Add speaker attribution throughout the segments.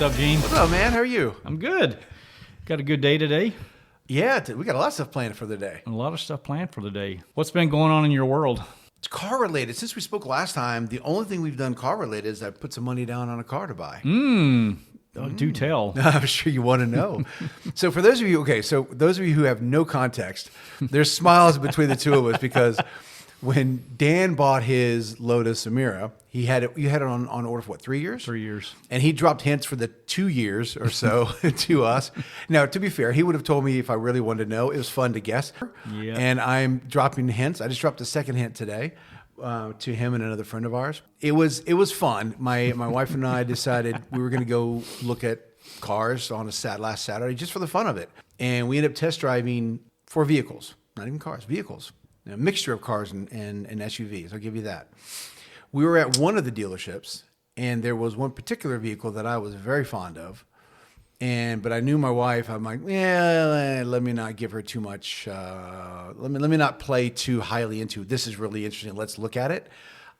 Speaker 1: up, Gene?
Speaker 2: What's up, man? How are you?
Speaker 1: I'm good. Got a good day today.
Speaker 2: Yeah, we got a lot of stuff planned for the day.
Speaker 1: A lot of stuff planned for the day. What's been going on in your world?
Speaker 2: It's car related. Since we spoke last time, the only thing we've done car related is I put some money down on a car to buy.
Speaker 1: Do tell.
Speaker 2: I'm sure you want to know. So for those of you, those of you who have no context, there's smiles between the two of us because when Dan bought his Lotus Emira, you had it on order for what, 3 years?
Speaker 1: 3 years.
Speaker 2: And he dropped hints for the 2 years or so to us. Now, to be fair, he would have told me if I really wanted to know. It was fun to guess.
Speaker 1: Yeah.
Speaker 2: And I'm dropping hints. I just dropped a second hint today to him and another friend of ours. It was fun. My wife and I decided we were going to go look at cars on last Saturday just for the fun of it. And we ended up test driving 4 vehicles, not even cars, vehicles. A mixture of cars and SUVs. I'll give you that. We were at one of the dealerships, and there was one particular vehicle that I was very fond of. But I knew my wife. I'm like, let me not give her too much. Let me not play too highly into. This is really interesting. Let's look at it.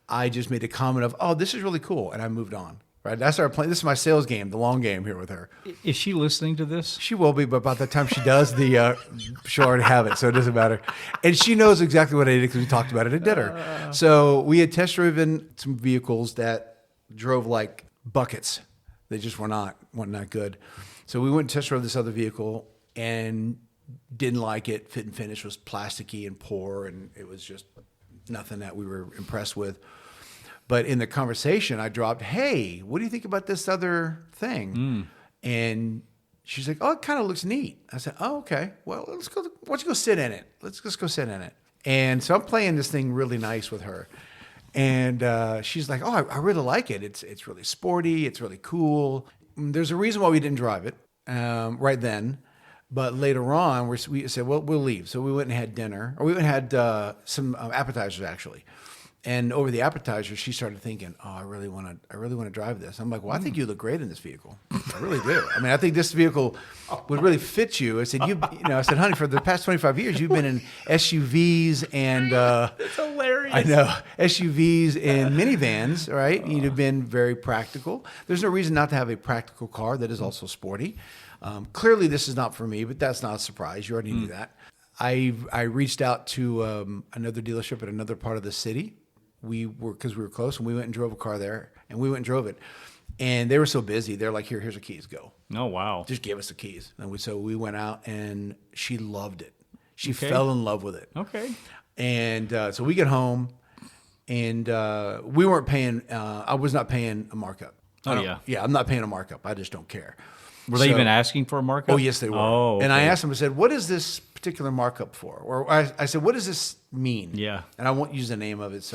Speaker 2: I just made a comment of, oh, this is really cool, and I moved on. Right, that's our plan. This is my sales game, the long game here with her.
Speaker 1: Is she listening to this?
Speaker 2: She will be, but by the time she does, she'll already have it, so it doesn't matter. And she knows exactly what I did because we talked about it at dinner. So we had test driven some vehicles that drove like buckets. They just were not good. So we went and test drove this other vehicle and didn't like it. Fit and finish was plasticky and poor, and it was just nothing that we were impressed with. But in the conversation, I dropped, hey, what do you think about this other thing? And she's like, oh, it kind of looks neat. I said, oh, okay. Well, why don't you go sit in it? Let's just go sit in it. And so I'm playing this thing really nice with her. And she's like, oh, I really like it. It's really sporty. It's really cool. There's a reason why we didn't drive it right then. But later on, we said, well, we'll leave. So we went and had dinner. Or we went and had some appetizers, actually. And over the appetizer, she started thinking, "Oh, I really want to drive this." I'm like, "Well, I think you look great in this vehicle. I really do. I mean, I think this vehicle would really fit you." I said, I said, "Honey, for the past 25 years, you've been in SUVs and
Speaker 1: It's hilarious.
Speaker 2: I know SUVs and minivans, right? You'd have been very practical. There's no reason not to have a practical car that is also sporty. Clearly, this is not for me, but that's not a surprise. You already knew that." I reached out to another dealership in another part of the city. Because we were close, and we went and drove a car there, and we went and drove it. And they were so busy. They're like, here's the keys, go.
Speaker 1: Oh, wow.
Speaker 2: Just give us the keys. And so we went out, and she loved it. She fell in love with it.
Speaker 1: Okay.
Speaker 2: And so we get home, and we weren't paying, I was not paying a markup.
Speaker 1: Oh, yeah.
Speaker 2: Yeah, I'm not paying a markup. I just don't care.
Speaker 1: Were they even asking for a markup?
Speaker 2: Oh, yes, they were.
Speaker 1: Oh, okay.
Speaker 2: And I asked them, I said, what is this particular markup for? Or I said, what does this mean?
Speaker 1: Yeah.
Speaker 2: And I won't use the name of it.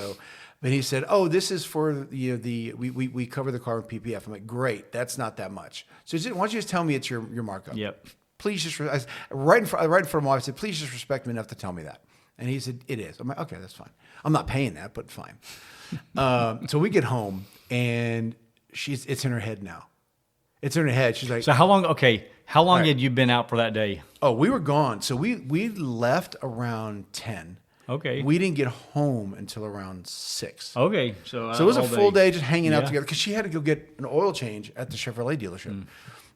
Speaker 2: But he said, oh, this is for we cover the car with PPF. I'm like, great, that's not that much. So why don't you just tell me it's your markup?
Speaker 1: Yep.
Speaker 2: Please just, right in front of my wife, I said, please just respect me enough to tell me that. And he said, it is. I'm like, okay, that's fine. I'm not paying that, but fine. So we get home, and it's in her head now. It's in her head. She's like,
Speaker 1: so how long had you been out for that day?
Speaker 2: Oh, we were gone. So we left around 10.
Speaker 1: Okay.
Speaker 2: We didn't get home until around 6.
Speaker 1: Okay. So
Speaker 2: it was a full day just hanging out together because she had to go get an oil change at the Chevrolet dealership.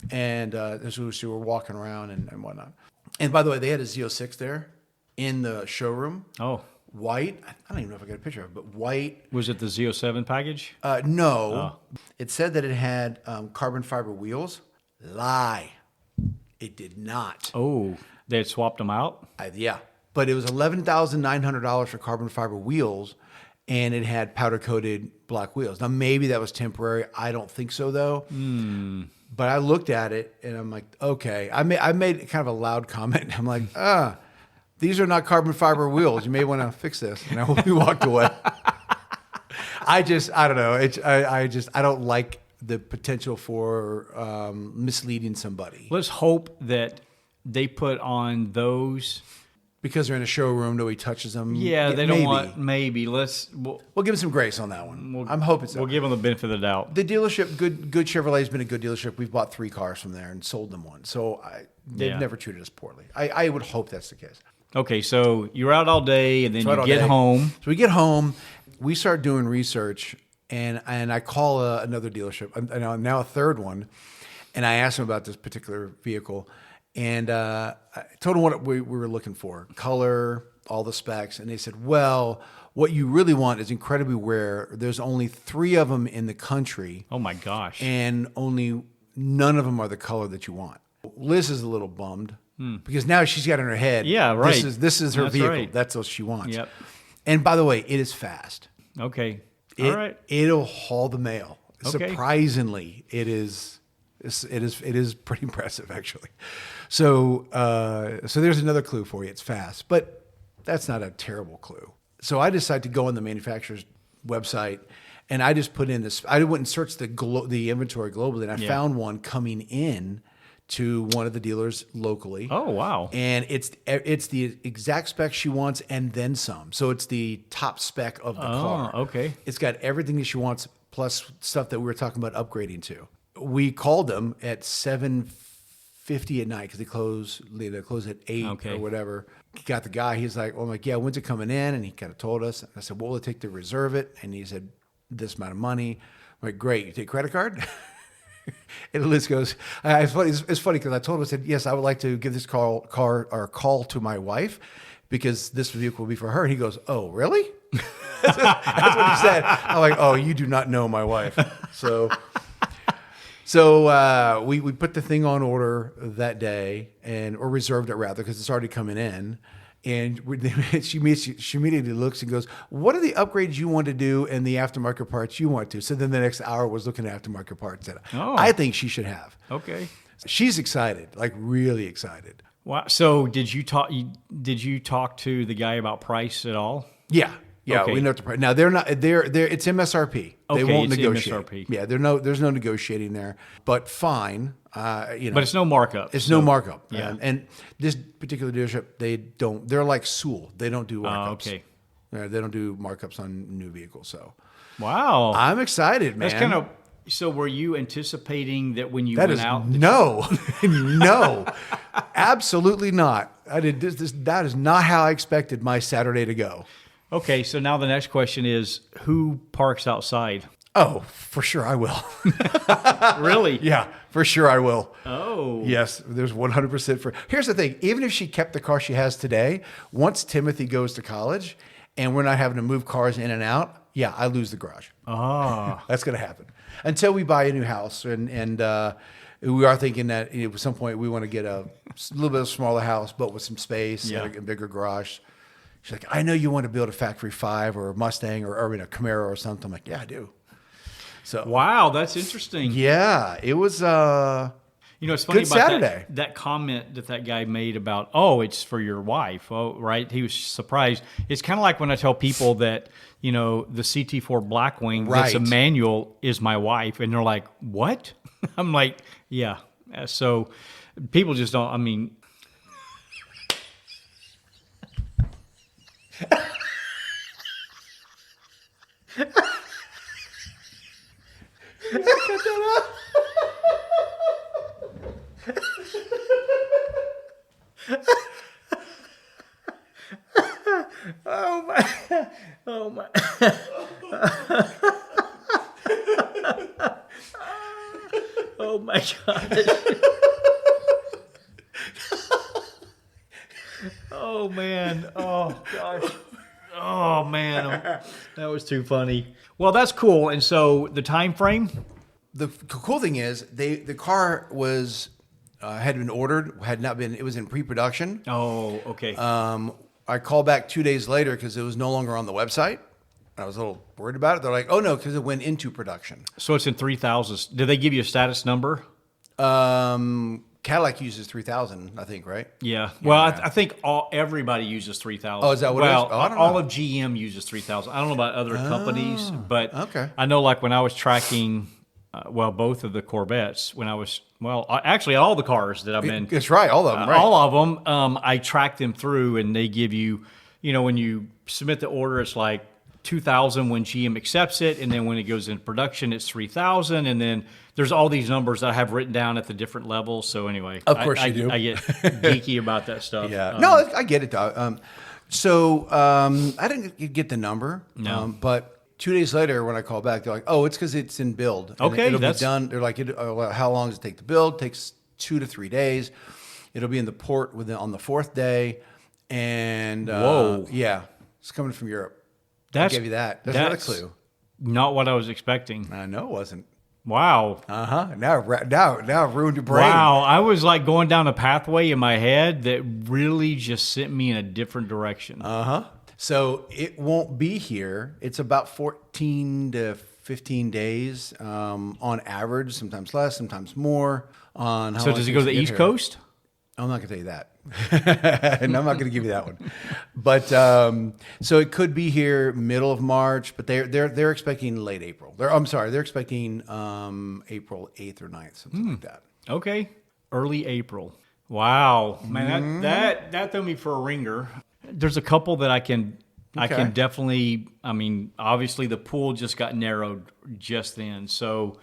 Speaker 2: And so we were walking around and whatnot. And by the way, they had a Z06 there in the showroom.
Speaker 1: Oh.
Speaker 2: White. I don't even know if I got a picture of it, but white.
Speaker 1: Was it the Z07 package?
Speaker 2: No. Oh. It said that it had carbon fiber wheels. Lie. It did not.
Speaker 1: Oh, they had swapped them out?
Speaker 2: Yeah. But it was $11,900 for carbon fiber wheels, and it had powder-coated black wheels. Now, maybe that was temporary. I don't think so, though. But I looked at it, and I'm like, okay. I made kind of a loud comment. I'm like, these are not carbon fiber wheels. You may want to fix this. We walked away. I don't know. I don't like the potential for misleading somebody.
Speaker 1: Let's hope that they put on those
Speaker 2: because they're in a showroom. Nobody touches them.
Speaker 1: Yeah, they don't want. Maybe we'll
Speaker 2: give them some grace on that one. I'm hoping so.
Speaker 1: We'll give them the benefit of the doubt.
Speaker 2: The dealership, good Chevrolet has been a good dealership. We've bought 3 cars from there and sold them one. So they've never treated us poorly. I would hope that's the case.
Speaker 1: Okay, so you're out all day, and then you get home.
Speaker 2: So we get home. We start doing research, and I call another dealership, now a third one, And I asked them about this particular vehicle, and I told them what we were looking for, color, all the specs. And they said, well, what you really want is incredibly rare. There's only 3 of them in the country.
Speaker 1: Oh my gosh.
Speaker 2: And none of them are the color that you want. Liz is a little bummed because now she's got in her head.
Speaker 1: Yeah, right.
Speaker 2: This is her vehicle.
Speaker 1: Right.
Speaker 2: That's what she wants.
Speaker 1: Yep.
Speaker 2: And by the way, it is fast.
Speaker 1: Okay. All right.
Speaker 2: It'll haul the mail.
Speaker 1: Okay.
Speaker 2: Surprisingly, it is pretty impressive, actually. So there's another clue for you. It's fast, but that's not a terrible clue. So I decided to go on the manufacturer's website, and I just put in this. I went and searched the inventory globally, and I found one coming in to one of the dealers locally.
Speaker 1: Oh, wow.
Speaker 2: And it's the exact spec she wants and then some. So it's the top spec of the car.
Speaker 1: Oh, okay.
Speaker 2: It's got everything that she wants plus stuff that we were talking about upgrading to. We called them at 7:50 at night because they close at 8 or whatever. Got the guy. He's like, well, I'm like, yeah, when's it coming in? And he kind of told us. I said, what will it take to reserve it? And he said, this amount of money. I'm like, great. You take credit card? And Liz goes, it's funny because I told him, I said, yes, I would like to give this call to my wife because this vehicle will be for her. And he goes, oh, really? That's what he said. I'm like, oh, you do not know my wife. So we put the thing on order that day or reserved it rather because it's already coming in. And she immediately looks and goes, what are the upgrades you want to do and the aftermarket parts you want to? So then the next hour was looking at aftermarket parts that I think she should have.
Speaker 1: Okay.
Speaker 2: She's excited, like really excited.
Speaker 1: Wow. So did you talk to the guy about price at all?
Speaker 2: Yeah. Yeah,
Speaker 1: okay.
Speaker 2: We know the price. Now they're not. It's MSRP. They won't
Speaker 1: it's
Speaker 2: negotiate.
Speaker 1: MSRP.
Speaker 2: Yeah, there's no negotiating there. But fine.
Speaker 1: But it's no markup.
Speaker 2: It's no markup.
Speaker 1: Yeah.
Speaker 2: And this particular dealership, they don't. They're like Sewell. They don't do markups.
Speaker 1: Okay.
Speaker 2: They don't do markups on new vehicles. So.
Speaker 1: Wow.
Speaker 2: I'm excited, man.
Speaker 1: That's kind of. So were you anticipating that when you
Speaker 2: went
Speaker 1: out?
Speaker 2: No, no, absolutely not. I did this. That is not how I expected my Saturday to go.
Speaker 1: Okay, so now the next question is, who parks outside?
Speaker 2: Oh, for sure I will.
Speaker 1: Really?
Speaker 2: Yeah, for sure I will.
Speaker 1: Oh.
Speaker 2: Yes, there's 100% for. Here's the thing. Even if she kept the car she has today, once Timothy goes to college and we're not having to move cars in and out, yeah, I lose the garage.
Speaker 1: Ah.
Speaker 2: That's going to happen. Until we buy a new house. And we are thinking that at some point we want to get a little bit of a smaller house, but with some space and a bigger garage. She's like, I know you want to build a Factory 5 or a Mustang or a Camaro or something. I'm like, yeah, I do. So
Speaker 1: wow, that's interesting.
Speaker 2: Yeah, it was
Speaker 1: it's funny
Speaker 2: good
Speaker 1: about
Speaker 2: Saturday.
Speaker 1: That comment that guy made about, oh, it's for your wife. Oh, right. He was surprised. It's kind of like when I tell people that, the CT4 Blackwing that's a manual is my wife. And they're like, what? I'm like, yeah. So people just don't, Oh my! Oh my! Oh my God! Oh man! Oh gosh! Oh man! That was too funny. Well, that's cool. And so the time frame.
Speaker 2: The cool thing is the car was had been ordered, had not been. It was in pre-production.
Speaker 1: Oh, okay.
Speaker 2: I called back 2 days later because it was no longer on the website. I was a little worried about it. They're like, oh no, because it went into production.
Speaker 1: So it's in 3,000. Did they give you a status number?
Speaker 2: Cadillac uses 3,000, I think, right?
Speaker 1: Yeah. Well, I think everybody uses 3,000.
Speaker 2: Oh, is that what it is? Oh, I don't know.
Speaker 1: All of GM uses 3,000. I don't know about other companies, but
Speaker 2: okay.
Speaker 1: I know like when I was tracking, both of the Corvettes, when I was, actually all the cars that I've been.
Speaker 2: That's right, all of them, right.
Speaker 1: All of them, I track them through and they give you, when you submit the order, it's like 2,000 when GM accepts it, and then when it goes in production, it's 3,000, and then there's all these numbers that I have written down at the different levels. So anyway,
Speaker 2: of course you do.
Speaker 1: I get geeky about that stuff.
Speaker 2: Yeah, no, I get it, Doc. I didn't get the number,
Speaker 1: no.
Speaker 2: But 2 days later, when I call back, they're like, "Oh, it's because it's in build. And
Speaker 1: Okay,
Speaker 2: it'll be done." They're like, "How long does it take to build?" It takes 2 to 3 days. It'll be in the port on the 4th day, and
Speaker 1: whoa,
Speaker 2: yeah, it's coming from Europe. I gave you that. That's not a clue.
Speaker 1: Not what I was expecting.
Speaker 2: I know it wasn't.
Speaker 1: Wow.
Speaker 2: Now I've ruined your brain.
Speaker 1: Wow. I was like going down a pathway in my head that really just sent me in a different direction.
Speaker 2: So it won't be here. It's about 14 to 15 days on average, sometimes less, sometimes more. On how
Speaker 1: so
Speaker 2: long
Speaker 1: does it
Speaker 2: takes
Speaker 1: go to the
Speaker 2: get
Speaker 1: East
Speaker 2: here.
Speaker 1: Coast?
Speaker 2: I'm not going to tell you that. And I'm not going to give you that one. But so it could be here middle of March, but they're expecting late April. They're expecting April 8th or 9th, something like that.
Speaker 1: Okay. Early April. Wow. Man, that threw me for a ringer. There's a couple that I can definitely, I mean, obviously the pool just got narrowed just then. So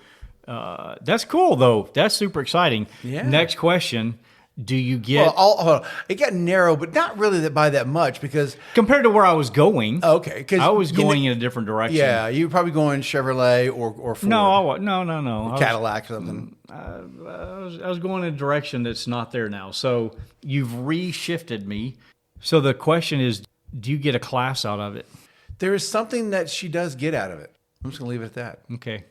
Speaker 1: that's cool though. That's super exciting.
Speaker 2: Yeah.
Speaker 1: Next question. Do you get...
Speaker 2: Well, it got narrow, but not really by that much because...
Speaker 1: Compared to where I was going.
Speaker 2: Okay.
Speaker 1: I was going in a different direction.
Speaker 2: Yeah, you were probably going Chevrolet or Ford.
Speaker 1: No.
Speaker 2: Cadillac or something.
Speaker 1: I was going in a direction that's not there now. So you've reshifted me. So the question is, do you get a class out of it?
Speaker 2: There is something that she does get out of it. I'm just going to leave it at that.
Speaker 1: Okay.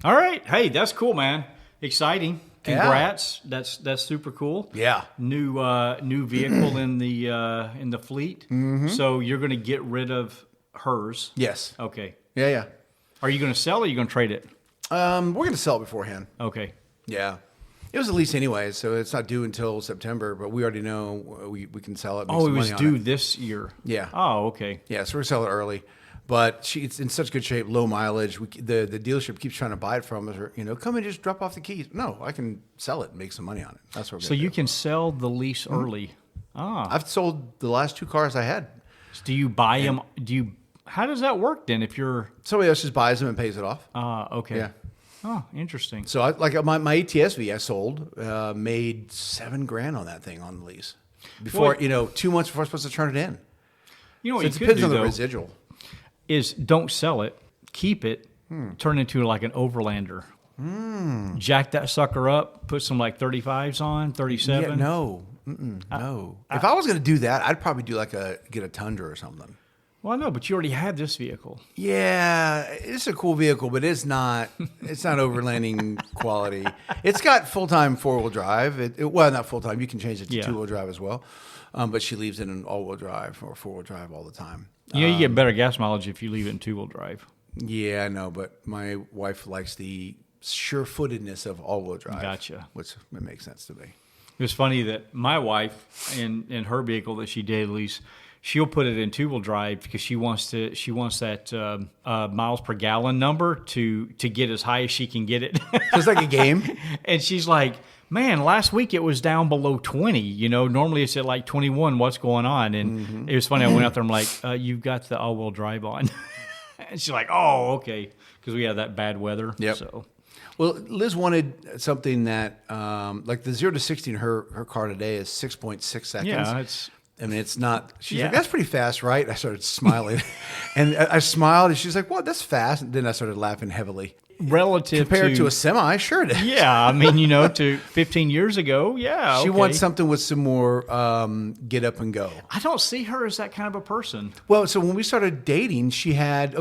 Speaker 1: All right. Hey, that's cool, man. Exciting. Congrats. Yeah. That's super cool.
Speaker 2: Yeah.
Speaker 1: New vehicle in the fleet. Mm-hmm. So you're going to get rid of hers.
Speaker 2: Yes.
Speaker 1: Okay.
Speaker 2: Yeah.
Speaker 1: Are you going to sell it or are you going to trade it?
Speaker 2: We're going to sell it beforehand.
Speaker 1: Okay.
Speaker 2: Yeah. It was a lease anyway, so it's not due until September, but we already know we can sell it.
Speaker 1: Oh, it was due this year.
Speaker 2: Yeah.
Speaker 1: Oh, okay.
Speaker 2: Yeah, so we're going to sell it early. But it's in such good shape, low mileage. The dealership keeps trying to buy it from us. Or, come and just drop off the keys. No, I can sell it and make some money on it. That's what we're
Speaker 1: So you can sell the lease early.
Speaker 2: I've sold the last 2 cars I had.
Speaker 1: So do you buy them? How does that work then? If you're
Speaker 2: somebody else just buys them and pays it off.
Speaker 1: Okay.
Speaker 2: Yeah.
Speaker 1: Oh, interesting.
Speaker 2: So my ATSV I sold, made $7,000 on that thing on the lease before 2 months before I was supposed to turn it in.
Speaker 1: You know what
Speaker 2: so
Speaker 1: you
Speaker 2: it
Speaker 1: could
Speaker 2: depends
Speaker 1: do
Speaker 2: on the
Speaker 1: though,
Speaker 2: residual.
Speaker 1: Is don't sell it, keep it, turn it into like an overlander. Jack that sucker up, put some like 35s on, 37.
Speaker 2: Yeah, no. If I was going to do that, I'd probably do get a Tundra or something.
Speaker 1: Well, no, but you already have this vehicle.
Speaker 2: Yeah, it's a cool vehicle, but it's not overlanding quality. It's got full-time 4-wheel drive. Well, not full-time. You can change it to 2-wheel drive as well. But she leaves it in all-wheel drive or 4-wheel drive all the time.
Speaker 1: You get better gas mileage if you leave it in 2-wheel drive.
Speaker 2: Yeah, I know, but my wife likes the sure-footedness of all-wheel drive.
Speaker 1: Gotcha.
Speaker 2: Which it makes sense to me.
Speaker 1: It was funny that my wife, in her vehicle that she daily lease, she'll put it in 2-wheel drive because she wants that miles per gallon number to get as high as she can get it.
Speaker 2: So it's like a game.
Speaker 1: And she's like, man, last week it was down below 20. Normally it's at like 21. What's going on? And it was funny. I went out there. I'm like, you've got the all-wheel drive on. And she's like, oh, okay, because we had that bad weather.
Speaker 2: Yep.
Speaker 1: So.
Speaker 2: Well, Liz wanted something that, like the 0 to 60 in her car today is 6.6 seconds.
Speaker 1: Yeah,
Speaker 2: it's not. She's like, that's pretty fast, right? I started smiling, and I smiled, and she's like, "What? That's fast." And then I started laughing heavily.
Speaker 1: Relative
Speaker 2: compared to a semi, sure it is.
Speaker 1: Yeah, I mean, to 15 years ago, yeah.
Speaker 2: She wants something with some more get up and go.
Speaker 1: I don't see her as that kind of a person.
Speaker 2: Well, so when we started dating, she had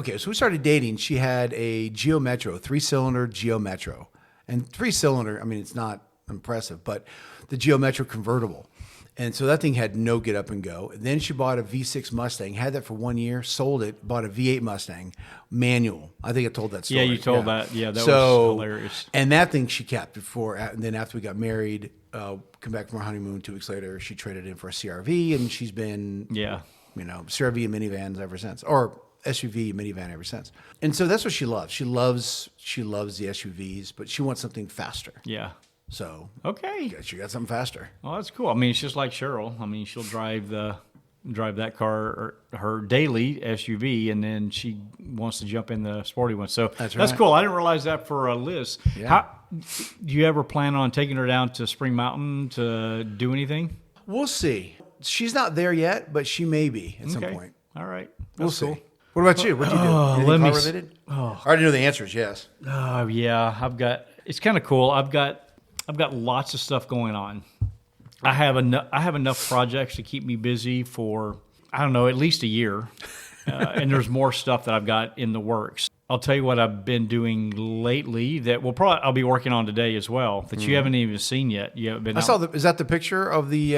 Speaker 2: a Geo Metro, 3-cylinder Geo Metro, and 3-cylinder. I mean, it's not impressive, but the Geo Metro convertible. And so that thing had no get up and go. And then she bought a V6 Mustang, had that for 1 year, sold it, bought a V8 Mustang, manual. I think I told that story.
Speaker 1: Yeah, you told that. Yeah, that was hilarious.
Speaker 2: And that thing she kept before. And then after we got married, come back from our honeymoon 2 weeks later, she traded in for a CRV, and she's been, CRV and minivans ever since, or SUV minivan ever since. And so that's what she loves. She loves the SUVs, but she wants something faster.
Speaker 1: Yeah.
Speaker 2: So
Speaker 1: okay,
Speaker 2: she got something faster.
Speaker 1: Well, that's cool. I mean, it's just like Cheryl. I mean, she'll drive that car, or her daily SUV, and then she wants to jump in the sporty one. So that's cool. I didn't realize that for Liz. Yeah. Do you ever plan on taking her down to Spring Mountain to do anything?
Speaker 2: We'll see. She's not there yet, but she may be at some point.
Speaker 1: All right.
Speaker 2: We'll see.
Speaker 1: Cool.
Speaker 2: What about you? What'd you do? Anything car related? I already know the answer is yes.
Speaker 1: Oh yeah, it's kind of cool. I've got lots of stuff going on. I have enough projects to keep me busy for, I don't know, at least a year. And there's more stuff that I've got in the works. I'll tell you what I've been doing lately that I'll be working on today as well, that you haven't even seen yet. You haven't been
Speaker 2: is that the picture of the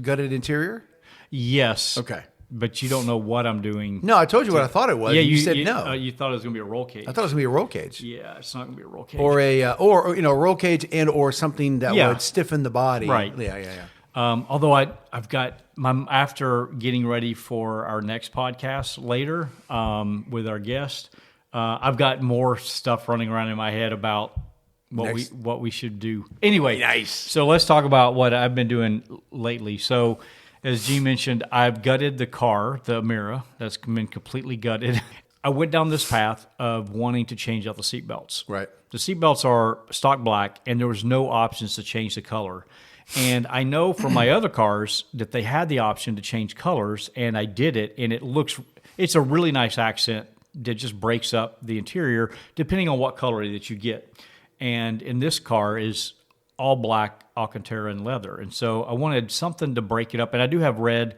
Speaker 2: gutted interior?
Speaker 1: Yes.
Speaker 2: Okay.
Speaker 1: But you don't know what I'm doing.
Speaker 2: No, I told you what I thought it was. Yeah, you said no.
Speaker 1: You thought it was going to be a roll cage.
Speaker 2: I thought it was going to be a roll cage.
Speaker 1: Yeah, it's not going to be a roll cage.
Speaker 2: Or a roll cage or something that would stiffen the body.
Speaker 1: Right.
Speaker 2: Yeah.
Speaker 1: Although I've got after getting ready for our next podcast later with our guest, I've got more stuff running around in my head about what we should do. Anyway,
Speaker 2: nice.
Speaker 1: So let's talk about what I've been doing lately. So, as G mentioned, I've gutted the car, the Mira. That's been completely gutted. I went down this path of wanting to change out the seat belts.
Speaker 2: Right.
Speaker 1: The seat belts are stock black, and there was no options to change the color. And I know from my other cars that they had the option to change colors, and I did it, and it's a really nice accent that just breaks up the interior depending on what color that you get. And in this car is all black Alcantara and leather. And so I wanted something to break it up. And I do have red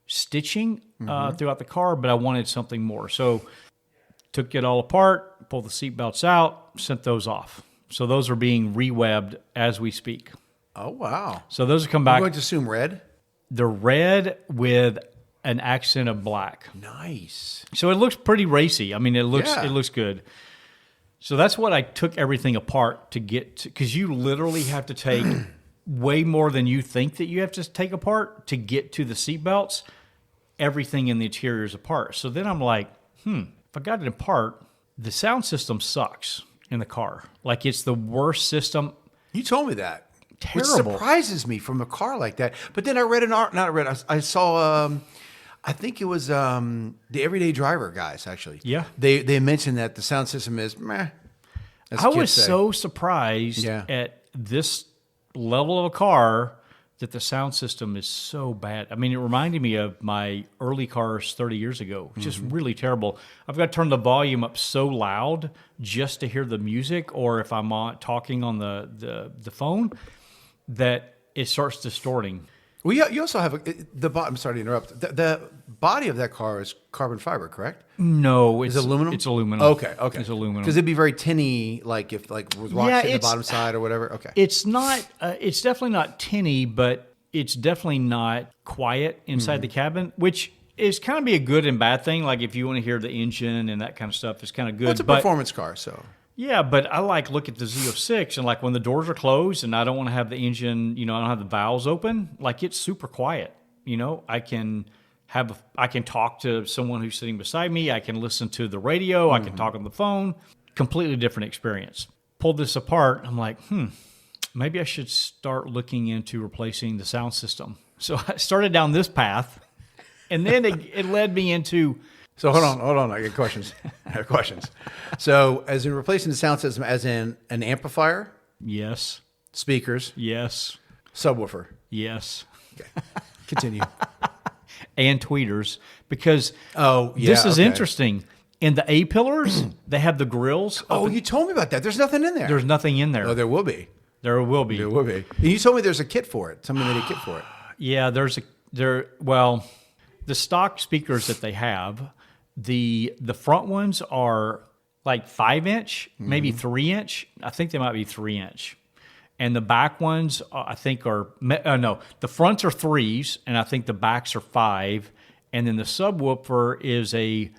Speaker 1: stitching throughout the car, but I wanted something more. So took it all apart, pulled the seat belts out, sent those off. So those are being rewebbed as we speak.
Speaker 2: Oh, wow.
Speaker 1: So those will come back.
Speaker 2: I'm going to assume red?
Speaker 1: They're red with an accent of black.
Speaker 2: Nice.
Speaker 1: So it looks pretty racy. I mean, it looks good. So that's what I took everything apart to get to, because you literally have to take way more than you think that you have to take apart to get to the seat belts. Everything in the interior is apart. So then I'm like, if I got it apart, the sound system sucks in the car. Like, it's the worst system.
Speaker 2: You told me that.
Speaker 1: Terrible.
Speaker 2: Which surprises me from a car like that. But then I read I saw, I think it was the Everyday Driver guys, actually.
Speaker 1: Yeah.
Speaker 2: They mentioned that the sound system is meh.
Speaker 1: I was so surprised at this level of a car that the sound system is so bad. I mean, it reminded me of my early cars 30 years ago. Just really terrible. I've got to turn the volume up so loud just to hear the music, or if I'm talking on the phone, that it starts distorting.
Speaker 2: Well, you also have I'm sorry to interrupt. The body of that car is carbon fiber, correct?
Speaker 1: No,
Speaker 2: it's aluminum.
Speaker 1: It's aluminum.
Speaker 2: Okay.
Speaker 1: It's aluminum
Speaker 2: because it'd be very tinny, like with rocks in the bottom side or whatever. Okay,
Speaker 1: it's not. It's definitely not tinny, but it's definitely not quiet inside the cabin, which is kind of be a good and bad thing. Like, if you want to hear the engine and that kind of stuff, it's kind of good.
Speaker 2: Well, it's a performance car, so.
Speaker 1: Yeah, but I look at the Z06 and like when the doors are closed and I don't want to have the engine, I don't have the valves open, like it's super quiet. I can talk to someone who's sitting beside me. I can listen to the radio. I can talk on the phone. Completely different experience. Pulled this apart. I'm like, maybe I should start looking into replacing the sound system. So I started down this path, and then it led me into.
Speaker 2: So hold on. I got questions. So, as in replacing the sound system, as in an amplifier?
Speaker 1: Yes.
Speaker 2: Speakers?
Speaker 1: Yes.
Speaker 2: Subwoofer?
Speaker 1: Yes.
Speaker 2: Okay. Continue.
Speaker 1: And tweeters, because this is interesting. In the A-pillars, they have the grills.
Speaker 2: You told me about that. There's nothing in there.
Speaker 1: There's nothing in there.
Speaker 2: Oh, there will be.
Speaker 1: There will be.
Speaker 2: There will be. And you told me there's a kit for it. Somebody made a kit for it.
Speaker 1: Yeah, the stock speakers that they have, the front ones are like 5-inch, maybe 3-inch. I think they might be 3-inch. And the back ones, I think, are the fronts are 3s, and I think the backs are 5. And then the subwoofer is a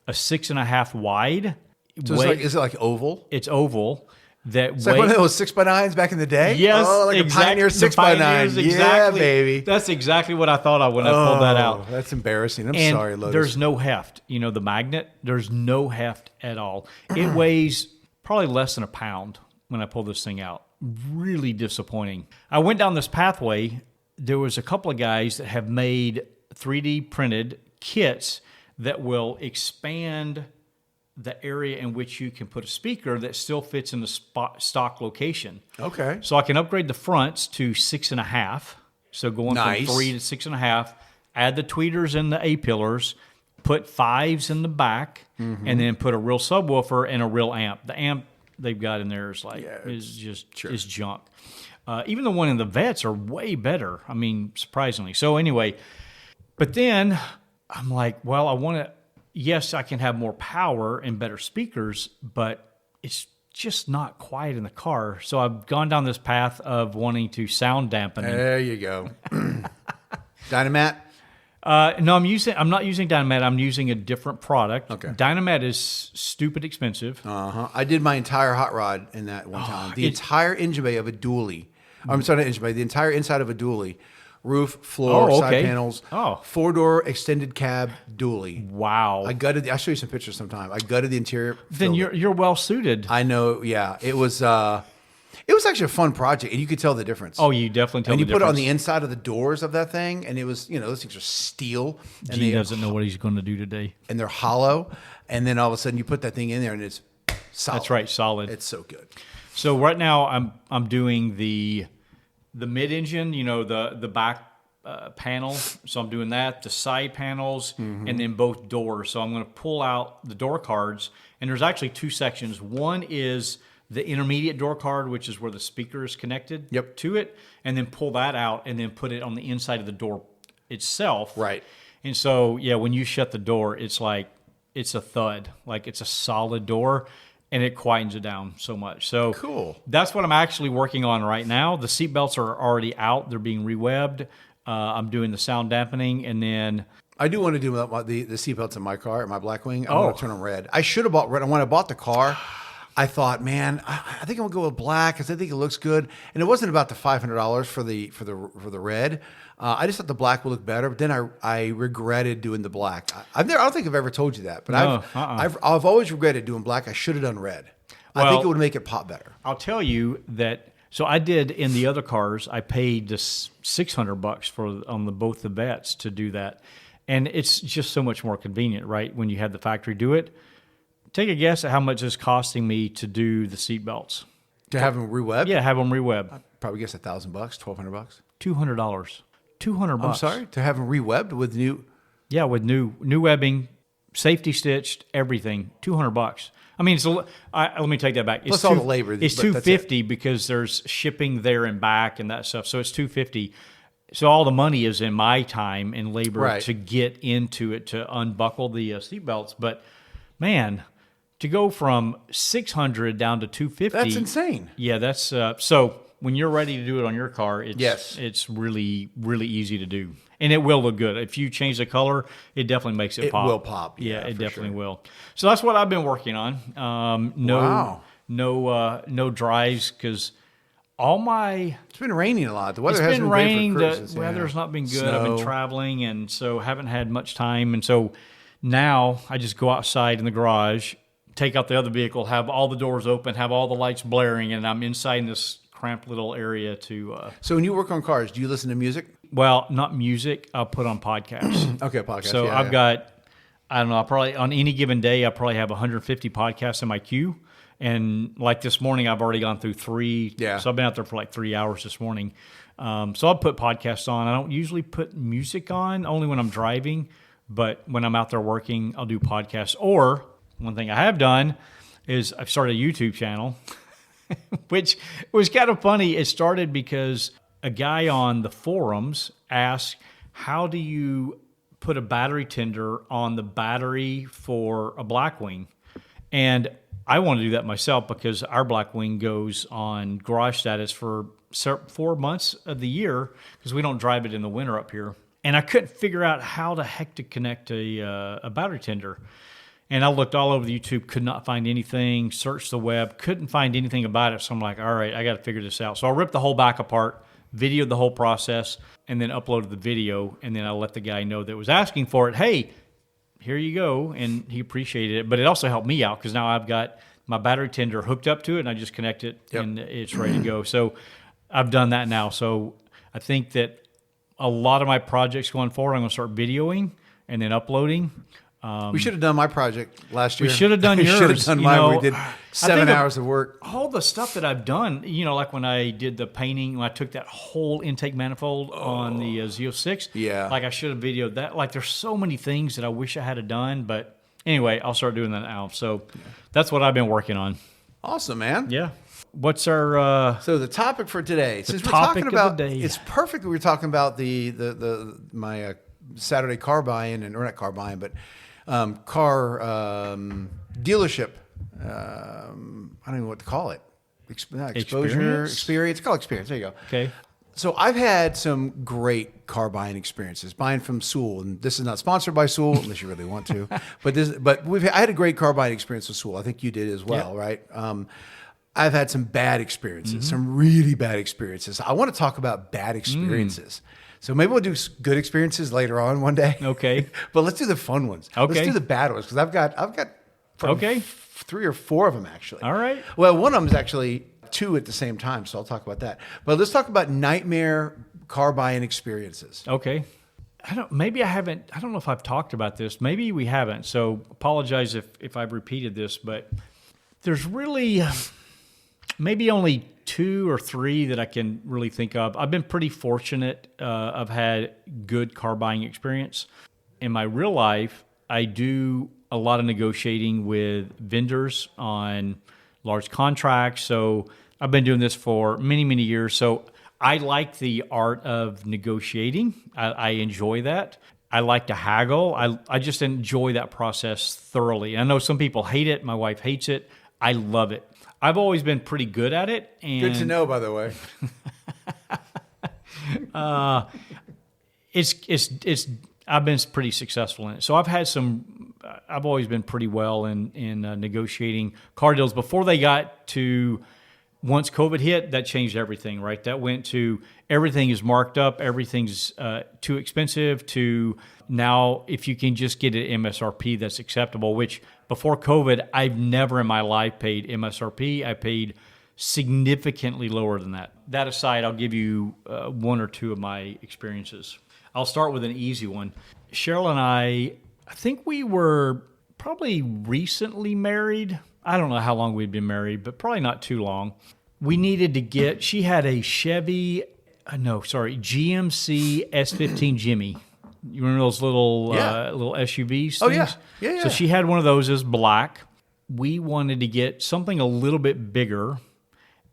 Speaker 1: 6.5 wide.
Speaker 2: So is it like oval?
Speaker 1: It's oval.
Speaker 2: It's like one of those 6x9s back in the day?
Speaker 1: Yes,
Speaker 2: like a Pioneer 6x9.
Speaker 1: Exactly.
Speaker 2: Yeah, baby.
Speaker 1: That's exactly what I thought when I pulled that out.
Speaker 2: That's embarrassing. I'm sorry, Lotus.
Speaker 1: There's no heft. The magnet, there's no heft at all. It weighs probably less than a pound when I pull this thing out. Really disappointing. I went down this pathway. There was a couple of guys that have made 3D printed kits that will expand the area in which you can put a speaker that still fits in the stock location.
Speaker 2: Okay.
Speaker 1: So I can upgrade the fronts to 6.5. So going from 3 to 6.5, add the tweeters and the A-pillars, put 5s in the back, and then put a real subwoofer and a real amp. The amp they've got in there is is junk. Even the one in the Vets are way better. I mean, surprisingly. So anyway, but then I'm like, well, I want to. Yes, I can have more power and better speakers, but it's just not quiet in the car. So I've gone down this path of wanting to sound dampening.
Speaker 2: There you go. Dynamat?
Speaker 1: No, I'm not using Dynamat. I'm using a different product.
Speaker 2: Okay.
Speaker 1: Dynamat is stupid expensive.
Speaker 2: I did my entire hot rod in that one time. The entire engine bay of a dually. I'm sorry, not engine bay. The entire inside of a dually. Roof, floor, side panels. 4-door extended cab dually.
Speaker 1: Wow.
Speaker 2: I gutted. I'll show you some pictures sometime. I gutted the interior.
Speaker 1: Then you're well suited.
Speaker 2: I know. Yeah. It was actually a fun project, and you could tell the difference.
Speaker 1: Oh, you definitely tell the difference.
Speaker 2: And you put it on the inside of the doors of that thing, and it was, those things are steel. And
Speaker 1: Gene doesn't know what he's going to do today.
Speaker 2: And they're hollow, and then all of a sudden you put that thing in there, and it's solid.
Speaker 1: That's right, solid.
Speaker 2: It's so good.
Speaker 1: So right now I'm doing the mid-engine, the back panel. So I'm doing that, the side panels, and then both doors. So I'm going to pull out the door cards, and there's actually 2 sections. One is the intermediate door card, which is where the speaker is connected to it, and then pull that out and then put it on the inside of the door itself.
Speaker 2: Right.
Speaker 1: And so, when you shut the door, it's like, it's a thud. Like, it's a solid door, and it quietens it down so much. So
Speaker 2: cool.
Speaker 1: That's what I'm actually working on right now. The seat belts are already out. They're being rewebbed. I'm doing the sound dampening, and then
Speaker 2: I do want to do the seatbelts in my car, my Blackwing. I want to turn them red. I should have bought red. When I bought the car, I thought, man, I think I'm gonna go with black because I think it looks good. And it wasn't about the $500 for the red. I just thought the black would look better. But then I regretted doing the black. I don't think I've ever told you that, but I've always regretted doing black. I should have done red. I think it would make it pop better.
Speaker 1: I'll tell you that. So I did in the other cars. I paid just $600 on both the Vets to do that, and it's just so much more convenient, right? When you have the factory do it. Take a guess at how much it's costing me to do the seat belts.
Speaker 2: To have them rewebbed?
Speaker 1: Yeah, have them rewebbed.
Speaker 2: I'd probably guess $1,000, $1,200.
Speaker 1: $200. $200.
Speaker 2: I'm sorry, to have them rewebbed with new.
Speaker 1: Yeah, with new webbing, safety stitched, everything. $200. I mean, let me take that back.
Speaker 2: Plus all the labor.
Speaker 1: It's $250 because there's shipping there and back and that stuff. So it's $250. So all the money is in my time and labor to get into it, to unbuckle the seat belts. But man, to go from $600 down to $250.
Speaker 2: That's insane.
Speaker 1: Yeah, that's so when you're ready to do it on your car, it's really, really easy to do. And it will look good. If you change the color, it definitely makes it pop.
Speaker 2: It will pop.
Speaker 1: Yeah, it definitely will. So that's what I've been working on. No drives because all my...
Speaker 2: It's been raining a lot. The weather
Speaker 1: hasn't
Speaker 2: been
Speaker 1: raining.
Speaker 2: Great for cruises.
Speaker 1: The weather's not been good.
Speaker 2: Snow.
Speaker 1: I've been traveling, and so haven't had much time. And so now I just go outside in the garage, take out the other vehicle, have all the doors open, have all the lights blaring, and I'm inside in this cramped little area to...
Speaker 2: So when you work on cars, do you listen to music?
Speaker 1: Well, not music. I'll put on podcasts.
Speaker 2: Okay, podcasts.
Speaker 1: So I've got, I don't know, probably on any given day, I probably have 150 podcasts in my queue. And like this morning, I've already gone through 3.
Speaker 2: Yeah.
Speaker 1: So I've been out there for like 3 hours this morning. So I'll put podcasts on. I don't usually put music on, only when I'm driving. But when I'm out there working, I'll do podcasts. Or one thing I have done is I've started a YouTube channel, which was kind of funny. It started because a guy on the forums asked, how do you put a battery tender on the battery for a Blackwing? And I want to do that myself because our Blackwing goes on garage status for 4 months of the year because we don't drive it in the winter up here. And I couldn't figure out how the heck to connect a battery tender. And I looked all over the YouTube, could not find anything, searched the web, couldn't find anything about it. So I'm like, all right, I got to figure this out. So I ripped the whole back apart, videoed the whole process, and then uploaded the video. And then I let the guy know that was asking for it, hey, here you go. And he appreciated it. But it also helped me out because now I've got my battery tender hooked up to it, and I just connect it, and it's ready to go. So I've done that now. So I think that a lot of my projects going forward, I'm going to start videoing and then uploading.
Speaker 2: We should have done my project last year.
Speaker 1: We should have done yours.
Speaker 2: We should have done mine. We did 7 hours of work.
Speaker 1: All the stuff that I've done, like when I did the painting, when I took that whole intake manifold on the Z06.
Speaker 2: Yeah.
Speaker 1: Like I should have videoed that. Like there's so many things that I wish I had done. But anyway, I'll start doing that now. So that's what I've been working on.
Speaker 2: Awesome, man.
Speaker 1: Yeah. What's our...
Speaker 2: So the topic for today, since we're
Speaker 1: topic
Speaker 2: talking about,
Speaker 1: of the day.
Speaker 2: it's perfect that we're talking about my Saturday car buying, or not car buying, but car dealership. I don't even know what to call it. Experience. Call it experience. There you go.
Speaker 1: Okay.
Speaker 2: So I've had some great car buying experiences, buying from Sewell, and this is not sponsored by Sewell unless you really want to. But I had a great car buying experience with Sewell. I think you did as well, right? I've had some bad experiences, some really bad experiences. I want to talk about bad experiences. So maybe we'll do good experiences later on one day.
Speaker 1: Okay.
Speaker 2: But let's do the fun ones.
Speaker 1: Okay.
Speaker 2: Let's do the bad ones because I've got
Speaker 1: okay.
Speaker 2: 3 or 4 of them actually.
Speaker 1: All right.
Speaker 2: Well, one of them is actually 2 at the same time, so I'll talk about that. But let's talk about nightmare car buying experiences.
Speaker 1: Okay. I don't know if I've talked about this. Maybe we haven't. So apologize if I've repeated this, but there's really maybe only 2 or 3 that I can really think of. I've been pretty fortunate. I've had good car buying experience. In my real life, I do a lot of negotiating with vendors on large contracts. So I've been doing this for many, many years. So I like the art of negotiating. I enjoy that. I like to haggle. I just enjoy that process thoroughly. I know some people hate it. My wife hates it. I love it. I've always been pretty good at it. And
Speaker 2: good to know, by the way.
Speaker 1: I've been pretty successful in it. So I've always been pretty well in negotiating car deals. Before they got to, once COVID hit, that changed everything, right? That went to everything is marked up, everything's too expensive, to now if you can just get an MSRP that's acceptable, which before COVID, I've never in my life paid MSRP. I paid significantly lower than that. That aside, I'll give you 1 or 2 of my experiences. I'll start with an easy one. Cheryl and I think we were probably recently married. I don't know how long we'd been married, but probably not too long. We needed to get, she had a GMC S15 Jimmy. You remember those little SUVs things?
Speaker 2: Oh, yeah. Yeah.
Speaker 1: So she had one of those as black. We wanted to get something a little bit bigger,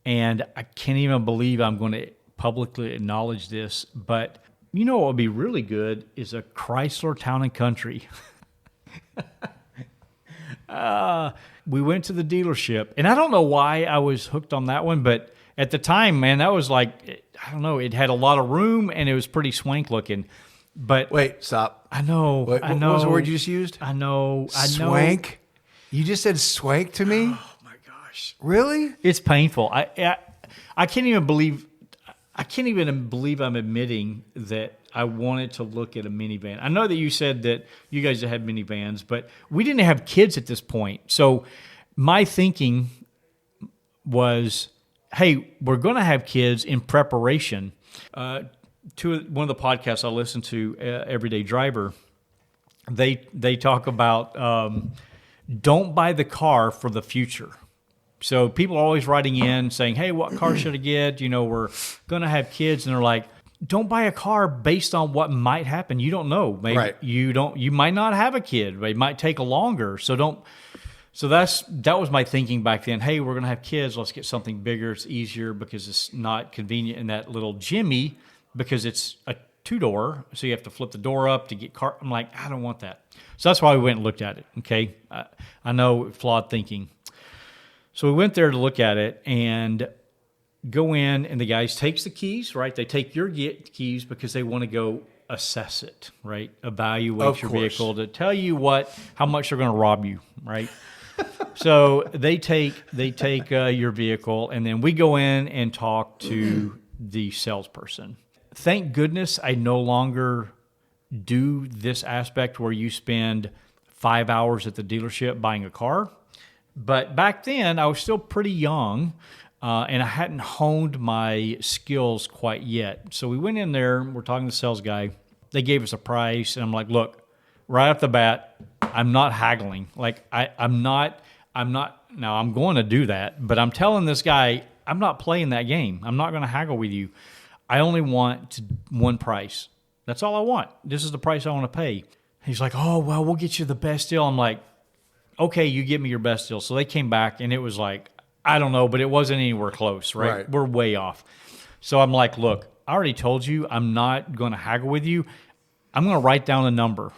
Speaker 1: and I can't even believe I'm going to publicly acknowledge this, but you know what would be really good is a Chrysler Town & Country. We went to the dealership, and I don't know why I was hooked on that one, but at the time, man, that was like, I don't know, it had a lot of room, and it was pretty swank looking. But
Speaker 2: wait, stop.
Speaker 1: I know.
Speaker 2: What was the word you just used?
Speaker 1: I know.
Speaker 2: Swank? You just said swank to me?
Speaker 1: Oh my gosh.
Speaker 2: Really?
Speaker 1: It's painful. I can't even believe I'm admitting that I wanted to look at a minivan. I know that you said that you guys had minivans, but we didn't have kids at this point. So my thinking was, hey, we're going to have kids in preparation. To one of the podcasts I listen to, Everyday Driver, they talk about don't buy the car for the future. So people are always writing in saying, hey, what car should I get? We're going to have kids. And they're like, don't buy a car based on what might happen. You don't know. Maybe
Speaker 2: right.
Speaker 1: You might not have a kid. It might take longer. So that was my thinking back then. Hey, we're going to have kids. Let's get something bigger. It's easier because it's not convenient in that little Jimmy, because it's a 2-door. So you have to flip the door up to get car. I'm like, I don't want that. So that's why we went and looked at it. Okay. I know, flawed thinking. So we went there to look at it and go in, and the guys takes the keys, right? They take your keys because they want to go assess it, right? Evaluate your vehicle to tell you how much they're going to rob you, right? So they take your vehicle, and then we go in and talk to the salesperson. Thank goodness I no longer do this aspect where you spend 5 hours at the dealership buying a car. But back then, I was still pretty young, and I hadn't honed my skills quite yet. So we went in there, we're talking to the sales guy. They gave us a price, and I'm like, look, right off the bat, I'm not haggling. Like I'm not, now I'm going to do that, but I'm telling this guy, I'm not playing that game. I'm not going to haggle with you. I only want one price. That's all I want. This is the price I want to pay. He's like, oh, well, we'll get you the best deal. I'm like, okay, you give me your best deal. So they came back, and it was like, I don't know, but it wasn't anywhere close, right? We're way off. So I'm like, look, I already told you I'm not going to haggle with you. I'm going to write down a number.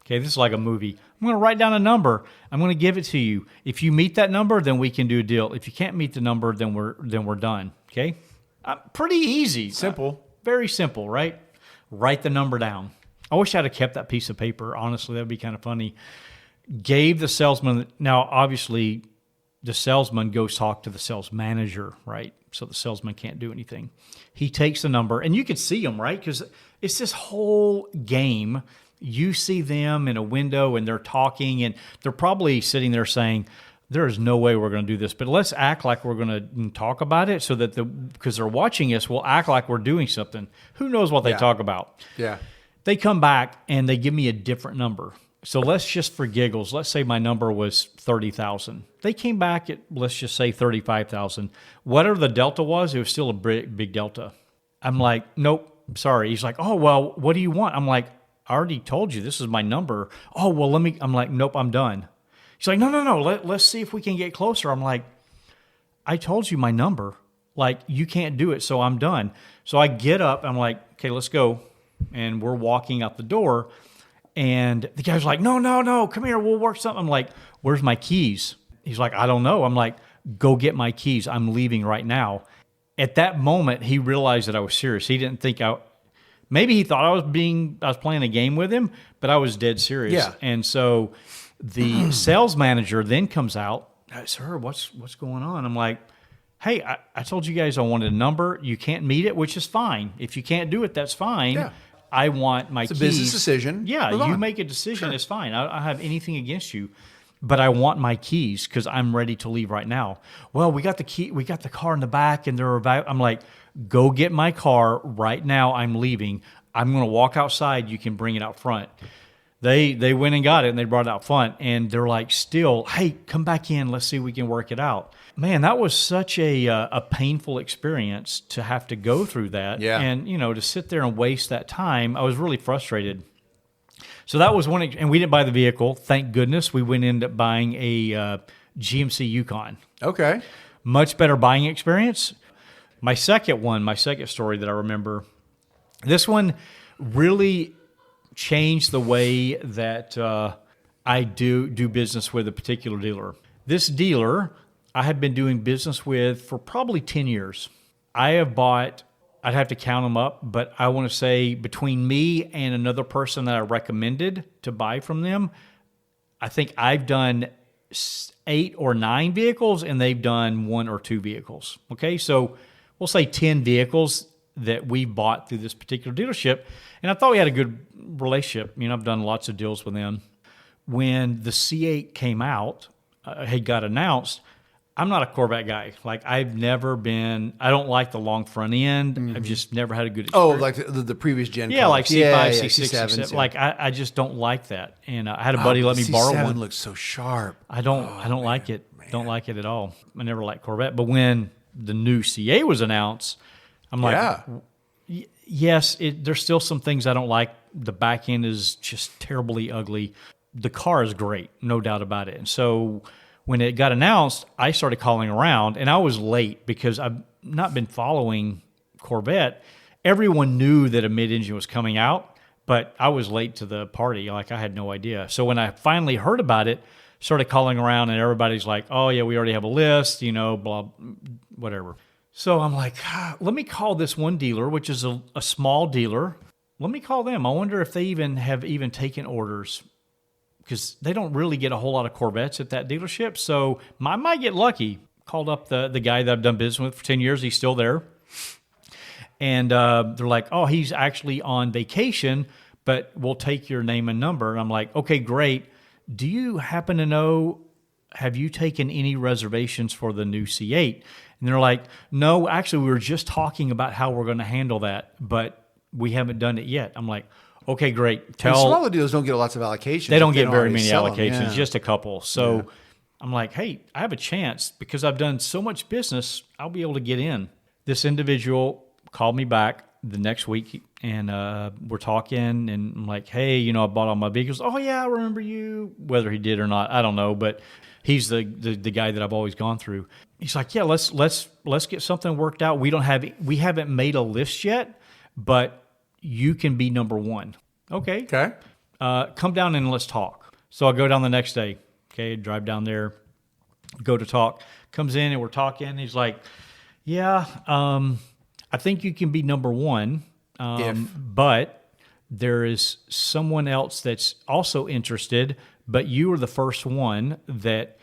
Speaker 1: Okay, this is like a movie. I'm going to write down a number. I'm going to give it to you. If you meet that number, then we can do a deal. If you can't meet the number, then we're done. Okay, pretty easy,
Speaker 2: simple,
Speaker 1: very simple, right? Write the number down. I wish I'd have kept that piece of paper. Honestly, that'd be kind of funny. Gave the salesman. Now, obviously, the salesman goes talk to the sales manager, right? So the salesman can't do anything. He takes the number, and you could see him, right? Because it's this whole game. You see them in a window, and they're talking, and they're probably sitting there saying, there is no way we're going to do this, but let's act like we're going to talk about it so that because they're watching us, we'll act like we're doing something. Who knows what they talk about?
Speaker 2: Yeah.
Speaker 1: They come back, and they give me a different number. So let's just, for giggles, let's say my number was 30,000. They came back at, let's just say 35,000. Whatever the delta was, it was still a big delta. I'm like, nope, sorry. He's like, oh, well, what do you want? I'm like, I already told you this is my number. Oh, well, I'm like, nope, I'm done. He's like, no, let's see if we can get closer. I'm like, I told you my number. Like, you can't do it, so I'm done. So I get up, I'm like, okay, let's go. And we're walking out the door. And the guy's like, no, come here, we'll work something. I'm like, where's my keys? He's like, I don't know. I'm like, go get my keys. I'm leaving right now. At that moment, he realized that I was serious. He didn't think maybe he thought I was playing a game with him, but I was dead serious.
Speaker 2: Yeah.
Speaker 1: And so the sales manager then comes out. Sir, what's going on? I'm like, hey, I told you guys I wanted a number. You can't meet it, which is fine. If you can't do it, that's fine.
Speaker 2: Yeah.
Speaker 1: I want my keys.
Speaker 2: It's a business decision.
Speaker 1: Yeah, you make a decision. Sure. It's fine. I don't have anything against you, but I want my keys because I'm ready to leave right now. Well, we got the key. We got the car in the back, and I'm like, go get my car right now. I'm leaving. I'm going to walk outside. You can bring it out front. They went and got it, and they brought it out front, and they're like, still, hey, come back in. Let's see if we can work it out. Man, that was such a painful experience to have to go through that.
Speaker 2: Yeah. And,
Speaker 1: to sit there and waste that time, I was really frustrated. So that was one, and we didn't buy the vehicle. Thank goodness. We went into buying a GMC Yukon.
Speaker 2: Okay.
Speaker 1: Much better buying experience. My second story that I remember, this one really changed the way that I do business with a particular dealer. This dealer I had been doing business with for probably 10 years. I have bought, I'd have to count them up, but I want to say between me and another person that I recommended to buy from them, I think I've done 8 or 9 vehicles and they've done 1 or 2 vehicles. Okay, so we'll say 10 vehicles that we bought through this particular dealership. And I thought we had a good relationship. I've done lots of deals with them. When the C8 came out, had got announced, I'm not a Corvette guy. Like, I've never been, I don't like the long front end. Mm-hmm. I've just never had a good experience.
Speaker 2: Oh, like the previous gen
Speaker 1: cars. Like C5, C6, C7. Like, I just don't like that. And I had a buddy let me borrow one.
Speaker 2: C7 looks so sharp.
Speaker 1: I don't like it. Man. Don't like it at all. I never liked Corvette. But when the new C8 was announced, I'm like, yes, there's still some things I don't like. The back end is just terribly ugly. The car is great, no doubt about it. And so when it got announced, I started calling around, and I was late because I've not been following Corvette. Everyone knew that a mid-engine was coming out, but I was late to the party. Like, I had no idea. So when I finally heard about it, started calling around, and everybody's like, oh, yeah, we already have a list, blah, whatever. So I'm like, let me call this one dealer, which is a small dealer. Let me call them. I wonder if they have taken orders, because they don't really get a whole lot of Corvettes at that dealership. So I might get lucky. Called up the guy that I've done business with for 10 years. He's still there. And they're like, oh, he's actually on vacation, but we'll take your name and number. And I'm like, okay, great. Do you happen to know, have you taken any reservations for the new C8? And they're like, no, actually, we were just talking about how we're going to handle that, but we haven't done it yet. I'm like, Okay, great.
Speaker 2: And smaller dealers don't get lots of allocations.
Speaker 1: They don't get very many allocations,
Speaker 2: yeah.
Speaker 1: just a couple. So I'm like, hey, I have a chance because I've done so much business, I'll be able to get in. This individual called me back the next week, and we're talking, and I'm like, hey, you know, I bought all my vehicles. Oh yeah, I remember you. Whether he did or not, I don't know, but he's the guy that I've always gone through. He's like, yeah, let's get something worked out. We haven't made a list yet, but you can be number one. Okay. Come down and let's talk. So I go down the next day. Okay, drive down there, go to talk. Comes in and we're talking. He's like, yeah, I think you can be number one, but there is someone else that's also interested, but you were the first one that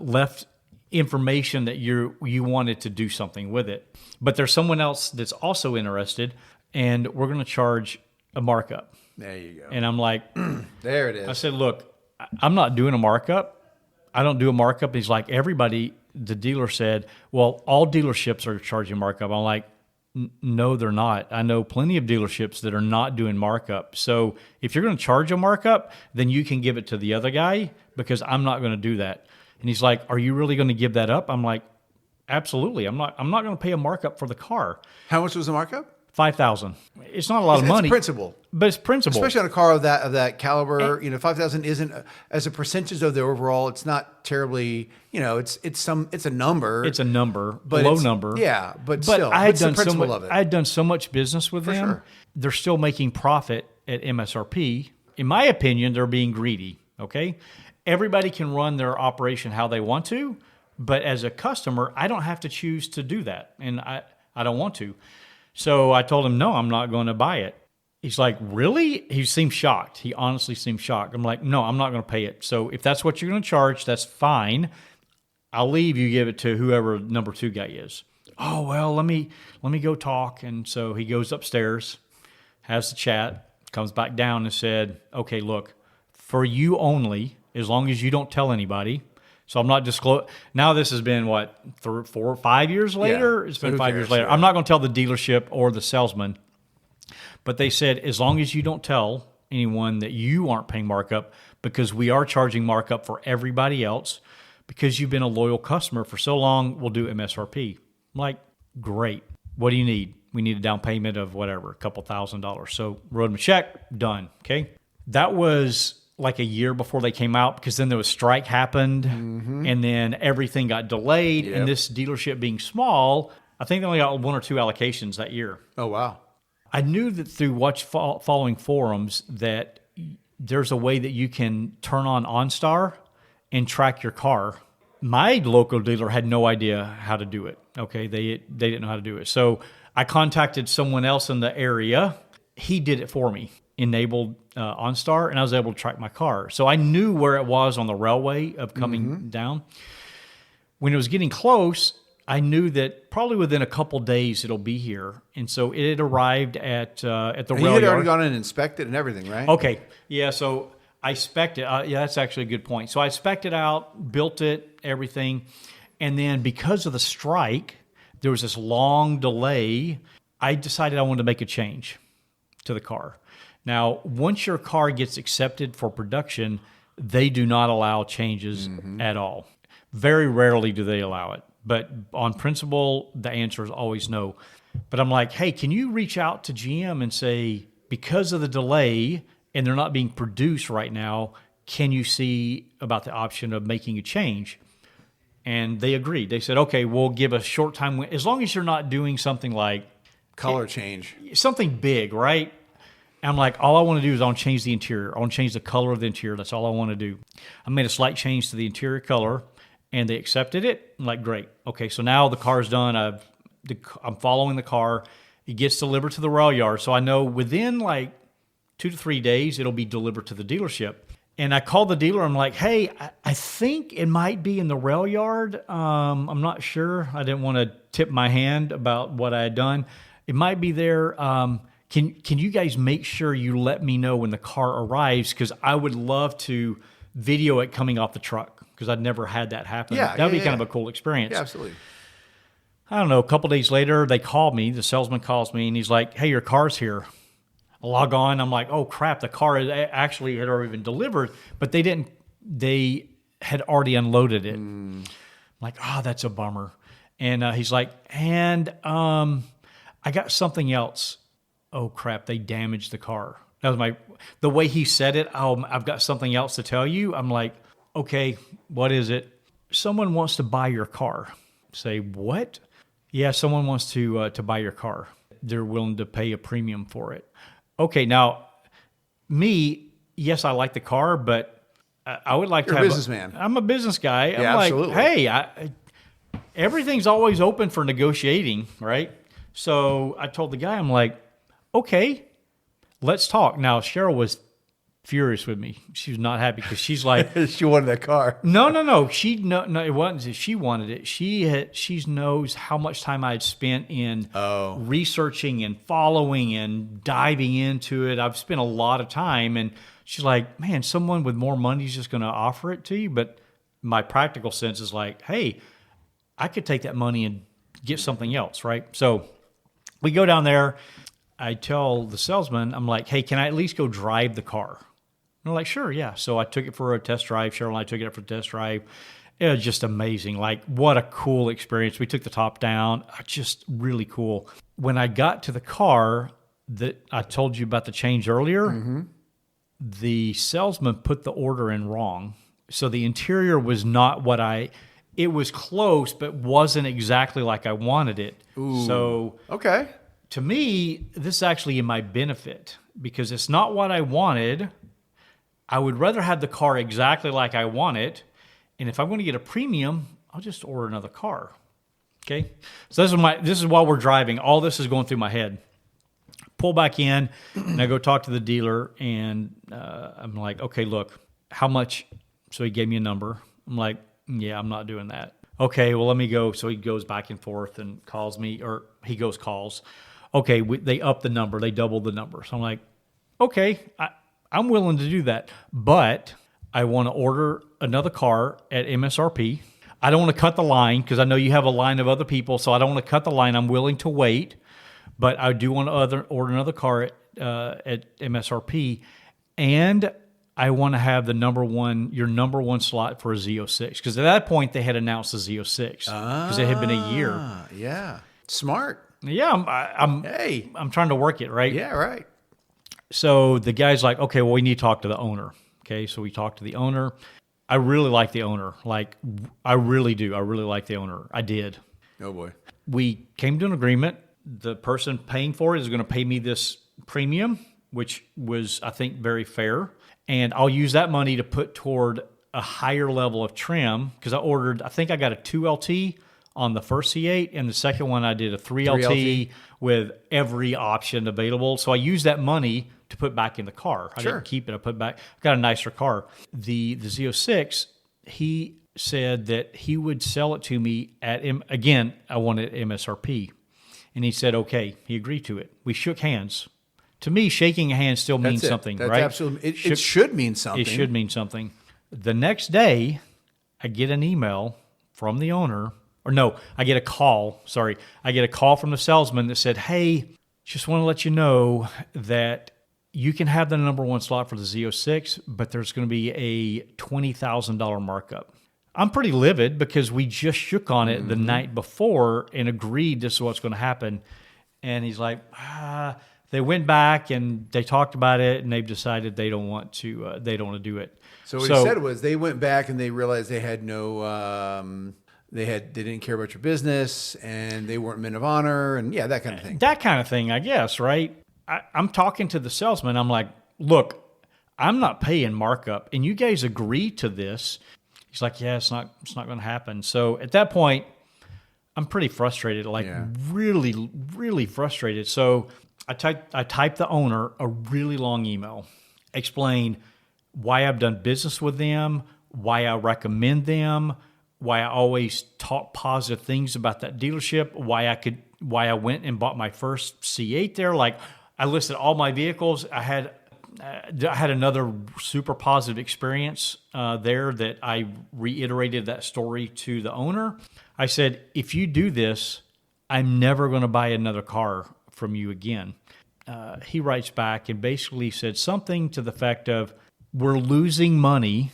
Speaker 1: left information that you wanted to do something with it. But there's someone else that's also interested, and we're going to charge a markup.
Speaker 2: There you go.
Speaker 1: And I'm like,
Speaker 2: there it is.
Speaker 1: I said, look, I'm not doing a markup. I don't do a markup. He's like, everybody, the dealer said, well, all dealerships are charging markup. I'm like, no, they're not. I know plenty of dealerships that are not doing markup. So if you're going to charge a markup, then you can give it to the other guy because I'm not going to do that. And he's like, are you really going to give that up? I'm like, absolutely. I'm not going to pay a markup for the car.
Speaker 2: How much was the markup?
Speaker 1: $5,000. It's not a lot of money.
Speaker 2: It's principal.
Speaker 1: But it's principal.
Speaker 2: Especially on a car of that caliber, and, $5,000 isn't as a percentage of the overall. It's not terribly, it's a number.
Speaker 1: It's a number, but a low number.
Speaker 2: Yeah, but still,
Speaker 1: I had done
Speaker 2: the principle of it.
Speaker 1: I had done so much business with them.
Speaker 2: Sure.
Speaker 1: They're still making profit at MSRP. In my opinion, they're being greedy. Okay, everybody can run their operation how they want to, but as a customer, I don't have to choose to do that, and I don't want to. So I told him, no, I'm not going to buy it. He's like, really? He seemed shocked. He honestly seemed shocked. I'm like, no, I'm not going to pay it. So if that's what you're going to charge, that's fine. I'll leave. You give it to whoever number two guy is. Oh, well, let me go talk. And so he goes upstairs, has the chat, comes back down and said, okay, look, for you only, as long as you don't tell anybody. So I'm not disclosing. Now this has been, 4 or 5 years later?
Speaker 2: Yeah.
Speaker 1: It's been 5 years later. Yeah. I'm not going to tell the dealership or the salesman. But they said, as long as you don't tell anyone that you aren't paying markup, because we are charging markup for everybody else, because you've been a loyal customer for so long, we'll do MSRP. I'm like, great. What do you need? We need a down payment of whatever, a couple $1,000s. So wrote them a check, done. Okay. That was like a year before they came out, because then there was strike happened, and then everything got delayed. Yep. And this dealership being small, I think they only got 1 or 2 allocations that year.
Speaker 2: Oh, wow.
Speaker 1: I knew that through following forums that there's a way that you can turn on OnStar and track your car. My local dealer had no idea how to do it. Okay, they didn't know how to do it. So I contacted someone else in the area. He did it for me, enabled OnStar, and I was able to track my car. So I knew where it was on the railway of coming down. When it was getting close, I knew that probably within a couple days it'll be here, and so it had arrived at the rail yard.
Speaker 2: You had already gone in and inspected and everything, right?
Speaker 1: Okay, yeah. So I spec'd it. Yeah, that's actually a good point. So I spec'd it out, built it, everything, and then because of the strike, there was this long delay. I decided I wanted to make a change to the car. Now, once your car gets accepted for production, they do not allow changes at all. Very rarely do they allow it. But on principle, the answer is always no. But I'm like, hey, can you reach out to GM and say, because of the delay and they're not being produced right now, can you see about the option of making a change? And they agreed. They said, okay, we'll give a short time. As long as you're not doing something like
Speaker 2: color change,
Speaker 1: something big, right? And I'm like, all I want to do is I want to change the interior. I want to change the color of the interior. That's all I want to do. I made a slight change to the interior color, and they accepted it. I'm like, great. Okay, so now the car's done. I'm following the car. It gets delivered to the rail yard. So I know within like 2 to 3 days, it'll be delivered to the dealership. And I called the dealer. I'm like, hey, I think it might be in the rail yard. I'm not sure. I didn't want to tip my hand about what I had done. It might be there. Can you guys make sure you let me know when the car arrives? Because I would love to video it coming off the truck, because I'd never had that happen. That'd be kind of a cool experience.
Speaker 2: Yeah, absolutely.
Speaker 1: I don't know. A couple days later, they called me. The salesman calls me, and he's like, hey, your car's here. I log on. I'm like, oh crap, the car actually had already been delivered, but they had already unloaded it. I'm like, oh, that's a bummer. And he's like, and I got something else. Oh crap, they damaged the car. That was the way he said it. Oh, I've got something else to tell you. I'm like, okay, what is it? Someone wants to buy your car. Say, what? Yeah, someone wants to buy your car. They're willing to pay a premium for it. Okay, now, yes, I like the car, but I would like
Speaker 2: You're
Speaker 1: to
Speaker 2: a
Speaker 1: have
Speaker 2: businessman.
Speaker 1: I'm a business guy.
Speaker 2: Yeah,
Speaker 1: I'm like,
Speaker 2: absolutely.
Speaker 1: hey, everything's always open for negotiating, right? So I told the guy, I'm like, okay, let's talk. Now, Cheryl was furious with me. She was not happy because she's like,
Speaker 2: She wanted that car.
Speaker 1: no. No, it wasn't. She wanted it. She knows how much time I'd spent in researching and following and diving into it. I've spent a lot of time, and she's like, man, someone with more money is just going to offer it to you. But my practical sense is like, hey, I could take that money and get something else, right? So we go down there. I tell the salesman, I'm like, hey, can I at least go drive the car? And they're like, sure, yeah. So I took it for a test drive. Cheryl and I took it up for a test drive. It was just amazing. Like, what a cool experience. We took the top down. Just really cool. When I got to the car that I told you about the change earlier, the salesman put the order in wrong. So the interior was not it was close, but wasn't exactly like I wanted it.
Speaker 2: Ooh.
Speaker 1: So
Speaker 2: Okay.
Speaker 1: to me, this is actually in my benefit because it's not what I wanted. I would rather have the car exactly like I want it. And if I'm going to get a premium, I'll just order another car. Okay. So this is while we're driving. All this is going through my head. Pull back in and I go talk to the dealer and I'm like, okay, look, how much? So he gave me a number. I'm like, yeah, I'm not doing that. Okay, well, let me go. So he goes back and forth and calls me, or he calls. Okay, they up the number. They doubled the number. So I'm like, okay, I'm willing to do that. But I want to order another car at MSRP. I don't want to cut the line because I know you have a line of other people. So I don't want to cut the line. I'm willing to wait. But I do want to order another car at MSRP. And I want to have your number one slot for a Z06. Because at that point, they had announced the Z06. Because it had been a year.
Speaker 2: Yeah. Smart.
Speaker 1: Yeah, I'm trying to work it, right?
Speaker 2: Yeah, right.
Speaker 1: So the guy's like, okay, well, we need to talk to the owner. Okay, so we talked to the owner. I really like the owner. Like, I really do. I really like the owner. I did.
Speaker 2: Oh, boy.
Speaker 1: We came to an agreement. The person paying for it is going to pay me this premium, which was, I think, very fair. And I'll use that money to put toward a higher level of trim because I think I got a 2LT on the first C8, and the second one I did a 3LT with every option available. So I used that money to put back in the car. I didn't keep it. I got a nicer car. The Z06, he said that he would sell it to me again, I wanted MSRP. And he said, okay, he agreed to it. We shook hands. To me, shaking a hand still means something,
Speaker 2: That's
Speaker 1: right?
Speaker 2: Absolutely. It should mean something.
Speaker 1: It should mean something. The next day, I get an email from the owner. Or no, I get a call. Sorry. I get a call from the salesman that said, hey, just want to let you know that you can have the number one slot for the Z06, but there's going to be a $20,000 markup. I'm pretty livid because we just shook on it the night before and agreed this is what's going to happen. And he's like, they went back and they talked about it and they've decided they don't want to do it.
Speaker 2: So what he said was they went back and they realized they had no, they didn't care about your business and they weren't men of honor and that kind of thing.
Speaker 1: That kind of thing, I guess, right? I'm talking to the salesman. I'm like, look, I'm not paying markup and you guys agree to this. He's like, yeah, it's not going to happen. So at that point, I'm pretty frustrated, really, really frustrated. So I typed the owner a really long email, explain why I've done business with them, why I recommend them, why I always talk positive things about that dealership, why I went and bought my first C8 there. Like, I listed all my vehicles. I had another super positive experience there that I reiterated that story to the owner. I said, if you do this, I'm never going to buy another car from you again. he writes back and basically said something to the effect of, we're losing money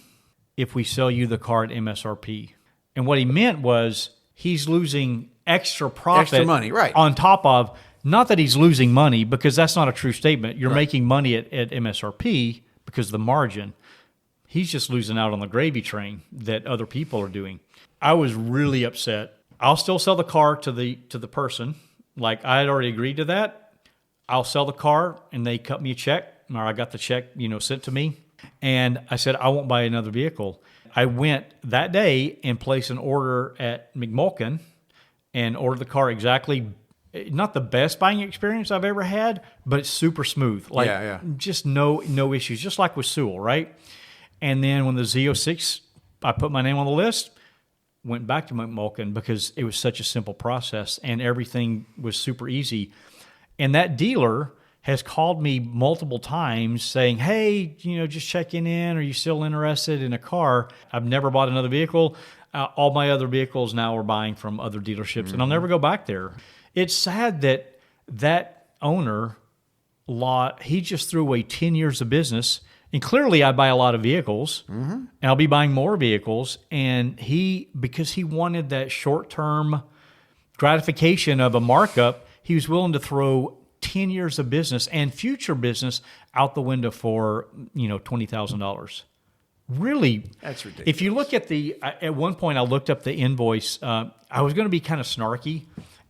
Speaker 1: if we sell you the car at MSRP. And what he meant was he's losing extra profit,
Speaker 2: extra money, right,
Speaker 1: on top of, not that he's losing money, because that's not a true statement. You're making money at MSRP because of the margin. He's just losing out on the gravy train that other people are doing. I was really upset. I'll still sell the car to the person. Like, I had already agreed to that. I'll sell the car, and they cut me a check, or I got the check, sent to me. And I said, I won't buy another vehicle. I went that day and placed an order at McMulkin and ordered the car exactly, not the best buying experience I've ever had, but it's super smooth. Like, just no issues, just like with Sewell, right? And then when the Z06, I put my name on the list, went back to McMulkin because it was such a simple process and everything was super easy. And that dealer has called me multiple times saying, hey, just checking in. Are you still interested in a car? I've never bought another vehicle. All my other vehicles now are buying from other dealerships, and I'll never go back there. It's sad that owner, he just threw away 10 years of business. And clearly I buy a lot of vehicles, and I'll be buying more vehicles. And because he wanted that short-term gratification of a markup, he was willing to throw 10 years of business and future business out the window for, $20,000. Really?
Speaker 2: That's ridiculous.
Speaker 1: If you look at at one point I looked up the invoice. I was going to be kind of snarky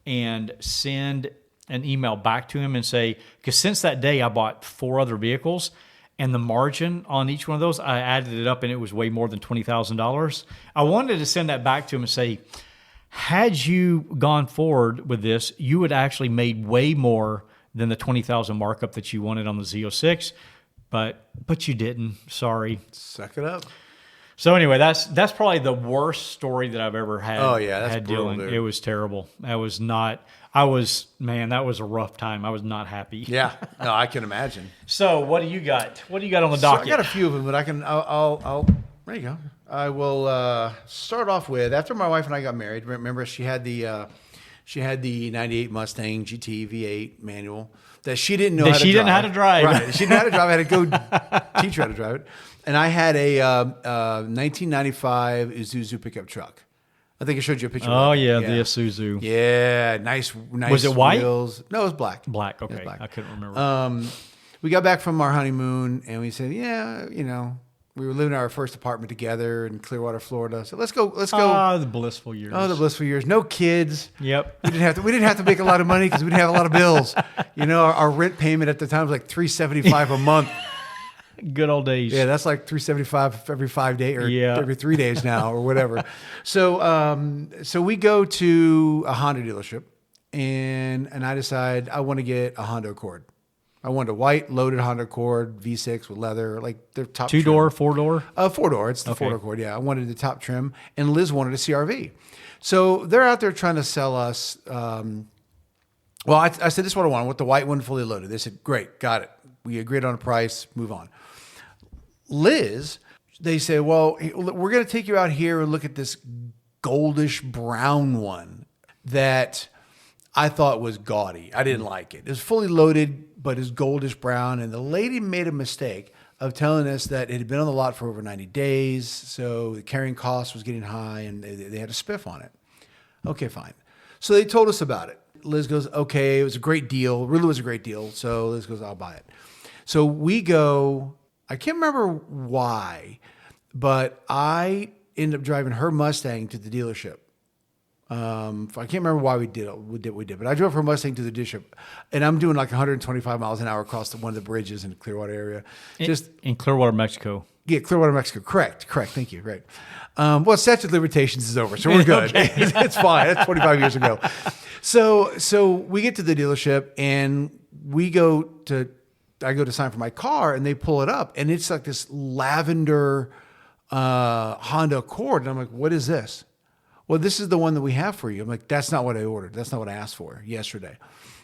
Speaker 1: and send an email back to him and say, because since that day I bought 4 other vehicles, and the margin on each one of those, I added it up and it was way more than $20,000. I wanted to send that back to him and say, had you gone forward with this, you would actually made way more than the $20,000 markup that you wanted on the Z06, but you didn't. Sorry.
Speaker 2: Suck it up.
Speaker 1: So anyway, that's probably the worst story that I've ever had.
Speaker 2: Oh yeah, that's
Speaker 1: had
Speaker 2: brutal,
Speaker 1: dealing.
Speaker 2: dude.
Speaker 1: It was terrible. That was that was a rough time. I was not happy.
Speaker 2: Yeah, no, I can imagine.
Speaker 1: So what do you got? What do you got on the docket?
Speaker 2: I got a few of them, but I'll there you go. I will start off with, after my wife and I got married. Remember, she had the 98 Mustang GT V8 manual that she didn't know how to drive.
Speaker 1: She didn't know how to drive.
Speaker 2: Right. She didn't know how to drive. I had to go teach her how to drive it. And I had a 1995 Isuzu pickup truck. I think I showed you a picture.
Speaker 1: Oh yeah, the Isuzu.
Speaker 2: Yeah, nice.
Speaker 1: Was it white?
Speaker 2: Wheels. No, it was black.
Speaker 1: Black. Okay,
Speaker 2: black.
Speaker 1: I couldn't remember.
Speaker 2: We got back from our honeymoon and we said, we were living in our first apartment together in Clearwater, Florida. So let's go.
Speaker 1: Ah, the blissful years.
Speaker 2: Oh, the blissful years. No kids.
Speaker 1: Yep.
Speaker 2: We didn't have to make a lot of money because we didn't have a lot of bills. Our rent payment at the time was like $375 a month.
Speaker 1: Good old days.
Speaker 2: Yeah, that's like $375 every 5 days or every 3 days now or whatever. So we go to a Honda dealership and I decide I want to get a Honda Accord. I wanted a white loaded Honda Accord V6 with leather, like their top
Speaker 1: 2-door, 4-door?
Speaker 2: 4-door. It's the 4-door Accord. Yeah, I wanted the top trim, and Liz wanted a CRV. So they're out there trying to sell us. I said, this is what I want. I want the white one fully loaded. They said, great, got it. We agreed on a price, move on. Liz, they said, well, we're going to take you out here and look at this goldish brown one that I thought was gaudy. I didn't like it. It was fully loaded, but it's goldish brown. And the lady made a mistake of telling us that it had been on the lot for over 90 days. So the carrying cost was getting high and they had a spiff on it. Okay, fine. So they told us about it. Liz goes, okay, it was a great deal. It really was a great deal. So Liz goes, I'll buy it. So we go, I can't remember why, but I ended up driving her Mustang to the dealership. I can't remember why we did, but I drove her Mustang to the dealership, and I'm doing like 125 miles an hour across one of the bridges in the Clearwater area. Just
Speaker 1: in Clearwater, Mexico.
Speaker 2: Yeah, Clearwater, Mexico. Correct. Thank you. Right. Well, statute of limitations is over, so we're good. Okay. It's fine. That's 25 years ago. So we get to the dealership, and I go to sign for my car, and they pull it up, and it's like this lavender Honda Accord, and I'm like, what is this? Well, this is the one that we have for you. I'm like, that's not what I ordered. That's not what I asked for yesterday.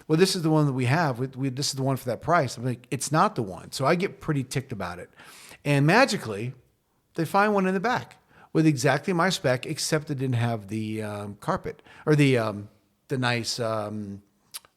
Speaker 2: Well, this is the one that we have. This is the one for that price. I'm like, it's not the one. So I get pretty ticked about it. And magically, they find one in the back with exactly my spec, except it didn't have the carpet or the nice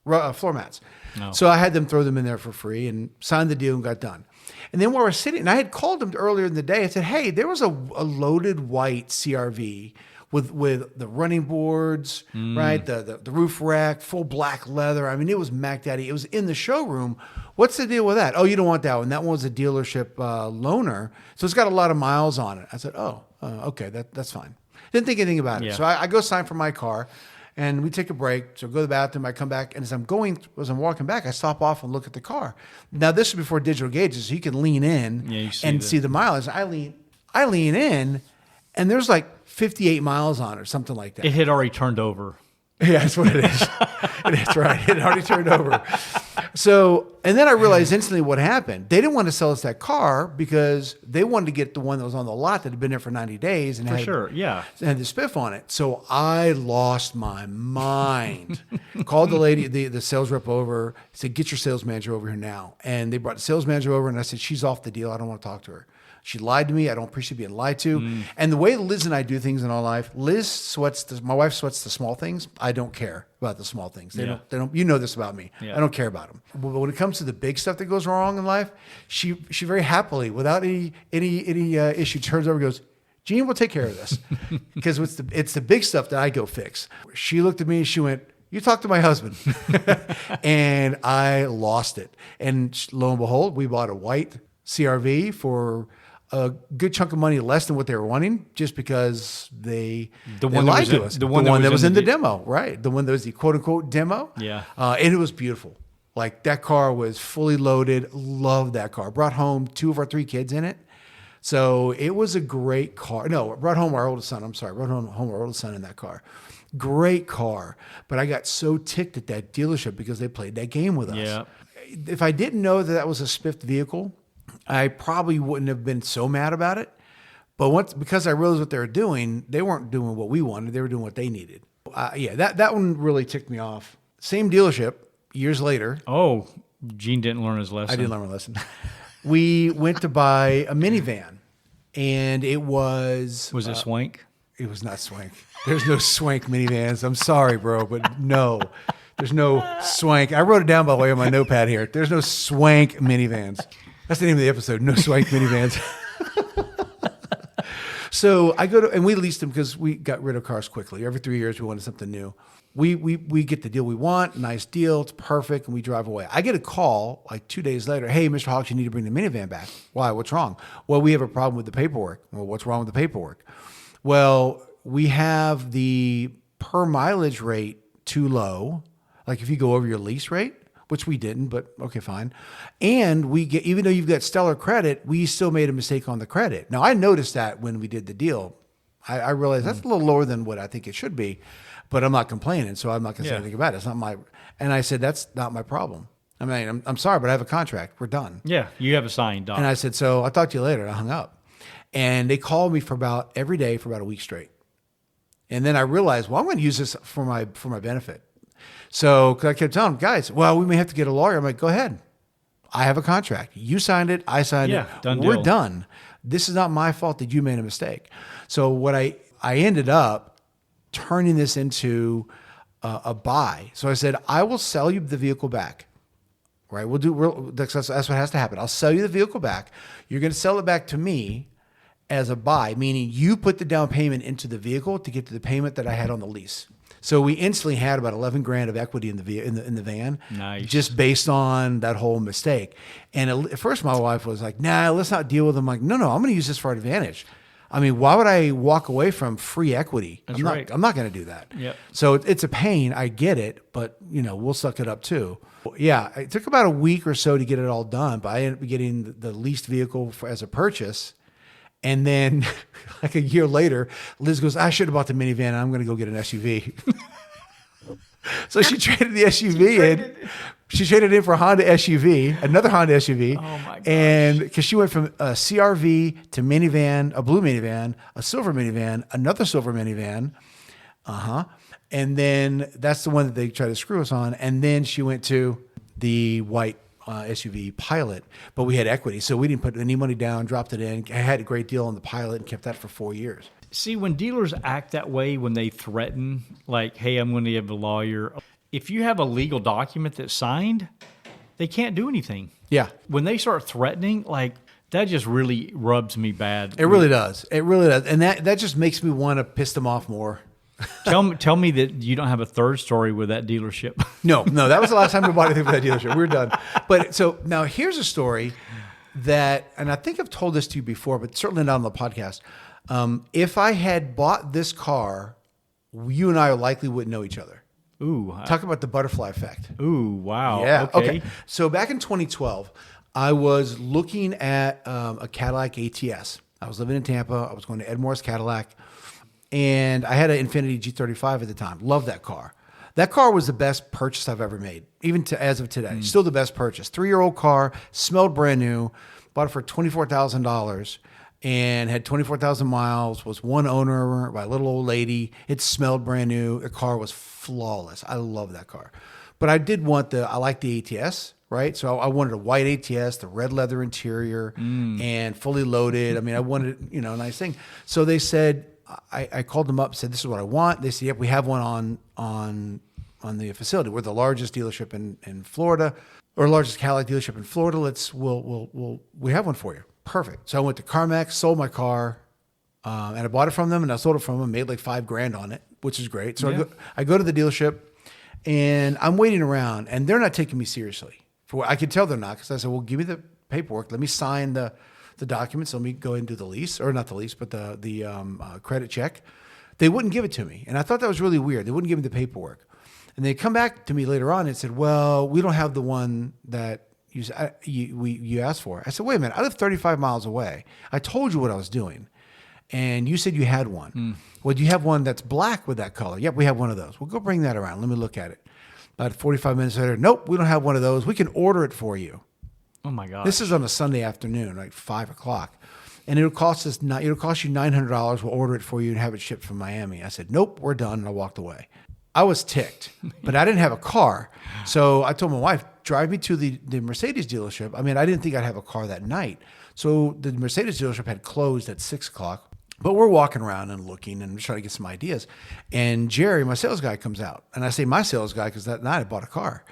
Speaker 2: floor mats.
Speaker 1: No.
Speaker 2: So I had them throw them in there for free and signed the deal and got done. And then while we're sitting, and I had called them earlier in the day, I said, hey, there was a loaded white CRV with the running boards, right? The roof rack, full black leather. I mean, it was Mac Daddy. It was in the showroom. What's the deal with that? Oh, you don't want that one. That one was a dealership loaner. So it's got a lot of miles on it. I said, okay, that's fine. Didn't think anything about it.
Speaker 1: Yeah.
Speaker 2: So I go sign for my car. And we take a break. So I go to the bathroom. I come back. And as I'm walking back, I stop off and look at the car. Now, this is before digital gauges. So you can lean in see the mileage. I lean in, and there's like 58 miles on it or something like that.
Speaker 1: It had already turned over.
Speaker 2: Yeah, that's what it is. That's right. It had already turned over. So, and then I realized instantly what happened. They didn't want to sell us that car because they wanted to get the one that was on the lot that had been there for 90 days and had the spiff on it. So I lost my mind. Called the lady, the sales rep over, said, get your sales manager over here now. And they brought the sales manager over and I said, she's off the deal. I don't want to talk to her. She lied to me. I don't appreciate being lied to. And the way Liz and I do things in our life, my wife sweats the small things. I don't care about the small things. They don't. You know this about me. Yeah. I don't care about them. But when it comes to the big stuff that goes wrong in life, she very happily, without any issue, turns over and goes, Gene, we'll take care of this. Because it's the big stuff that I go fix. She looked at me and she went, you talk to my husband. And I lost it. And lo and behold, we bought a white CRV for a good chunk of money less than what they were wanting, just because they lied to us. The one that was in the demo, right? The one that was the quote unquote demo.
Speaker 1: Yeah.
Speaker 2: And it was beautiful. Like that car was fully loaded. Loved that car. Brought home 2 of our 3 kids in it. So it was a great car. No, brought home our oldest son. I'm sorry. Brought home our oldest son in that car. Great car. But I got so ticked at that dealership because they played that game with us.
Speaker 1: Yeah.
Speaker 2: If I didn't know that was a spiffed vehicle, I probably wouldn't have been so mad about it. But because I realized what they were doing, they weren't doing what we wanted. They were doing what they needed. That one really ticked me off. Same dealership, years later.
Speaker 1: Oh, Gene didn't learn his lesson.
Speaker 2: I didn't learn my lesson. We went to buy a minivan, and it was...
Speaker 1: Was it Swank?
Speaker 2: It was not Swank. There's no Swank minivans. I'm sorry, bro, but no. There's no Swank. I wrote it down, by the way, on my notepad here. There's no Swank minivans. That's the name of the episode. No Swank minivans. So I go and we leased them because we got rid of cars quickly. Every 3 years we wanted something new. We get the deal we want, nice deal, it's perfect, and we drive away. I get a call like 2 days later. Hey, Mr. Hawks, you need to bring the minivan back. Why? What's wrong? Well, we have a problem with the paperwork. Well, what's wrong with the paperwork? Well, we have the per mileage rate too low. Like if you go over your lease rate, which we didn't, but okay, fine. And we get, even though you've got stellar credit, we still made a mistake on the credit. Now, I noticed that when we did the deal. I realized that's a little lower than what I think it should be, but I'm not complaining, so I'm not going to say anything about it. It's not my, and I said, that's not my problem. I mean, I'm sorry, but I have a contract. We're done.
Speaker 1: Yeah, you have a signed doc.
Speaker 2: And I said, so I'll talk to you later. And I hung up. And they called me every day for about a week straight. And then I realized, well, I'm going to use this for my benefit. So, because I kept telling them, guys, well, we may have to get a lawyer. I'm like, go ahead. I have a contract. You signed it. I signed it. We're done. This is not my fault that you made a mistake. So what I ended up turning this into a buy. So I said, I will sell you the vehicle back. Right? That's what has to happen. I'll sell you the vehicle back. You're going to sell it back to me as a buy, meaning you put the down payment into the vehicle to get to the payment that I had on the lease. So we instantly had about $11,000 of equity in the van,
Speaker 1: nice,
Speaker 2: just based on that whole mistake. And at first, my wife was like, "Nah, let's not deal with them." I'm like, no, I'm going to use this for our advantage. I mean, why would I walk away from free equity?
Speaker 1: That's right.
Speaker 2: I'm not going to do that.
Speaker 1: Yep.
Speaker 2: So it's a pain. I get it, but we'll suck it up too. Yeah, it took about a week or so to get it all done, but I ended up getting the leased vehicle as a purchase. And then like a year later, Liz goes, I should have bought the minivan. I'm going to go get an SUV. So she traded the SUV in. She traded in for a Honda SUV, another Honda SUV.
Speaker 1: Oh my gosh.
Speaker 2: And because she went from a CRV to minivan, a blue minivan, a silver minivan, another silver minivan. And then that's the one that they tried to screw us on. And then she went to the white SUV Pilot, but we had equity, so we didn't put any money down, dropped it in. I had a great deal on the Pilot and kept that for 4 years.
Speaker 1: See, when dealers act that way, when they threaten, like, hey, I'm going to have a lawyer, if you have a legal document that's signed, they can't do anything.
Speaker 2: Yeah.
Speaker 1: When they start threatening, like, that just really rubs me bad.
Speaker 2: It really does. It really does. And that just makes me want to piss them off more.
Speaker 1: Tell me that you don't have a third story with that dealership.
Speaker 2: No, that was the last time we bought anything for that dealership. We're done. But so now here's a story that, and I think I've told this to you before, but certainly not on the podcast. If I had bought this car, you and I likely wouldn't know each other.
Speaker 1: Ooh.
Speaker 2: Talk about the butterfly effect.
Speaker 1: Ooh, wow.
Speaker 2: Yeah.
Speaker 1: Okay.
Speaker 2: So back in 2012, I was looking at a Cadillac ATS. I was living in Tampa. I was going to Ed Morris Cadillac. And I had an Infiniti G35 at the time. Loved that car. That car was the best purchase I've ever made, even as of today. Still the best purchase. 3-year-old car, smelled brand new. Bought it for $24,000 and had 24,000 miles. Was one owner by a little old lady. It smelled brand new. The car was flawless. I love that car. But I did want I like the ATS, right? So I wanted a white ATS, the red leather interior, and fully loaded. I mean, I wanted, a nice thing. So they said, I called them up and said, this is what I want. They said, yep, we have one on the facility. We're the largest dealership in Florida, or largest Cadillac dealership in Florida. We have one for you. Perfect. So I went to CarMax, sold my car, and I bought it from them, and I sold it from them, made like $5,000 on it, which is great. So I go to the dealership, and I'm waiting around, and they're not taking me seriously. I could tell they're not, because I said, well, give me the paperwork. Let me sign the documents. Let me go and do the lease, or not the lease, but the credit check. They wouldn't give it to me. And I thought that was really weird. They wouldn't give me the paperwork. And they come back to me later on and said, well, we don't have the one that you asked for. I said, wait a minute. I live 35 miles away. I told you what I was doing. And you said you had one. Well, do you have one that's black with that color? Yep, we have one of those. Well, go bring that around. Let me look at it. About 45 minutes later, nope, we don't have one of those. We can order it for you.
Speaker 1: Oh my God!
Speaker 2: This is on a Sunday afternoon, like 5:00, and it'll cost you $900. We'll order it for you and have it shipped from Miami. I said, nope, we're done, and I walked away. I was ticked, but I didn't have a car, so I told my wife, drive me to the Mercedes dealership. I mean, I didn't think I'd have a car that night, so the Mercedes dealership had closed at 6:00. But we're walking around and looking and trying to get some ideas, and Jerry, my sales guy, comes out, and I say my sales guy because that night I bought a car.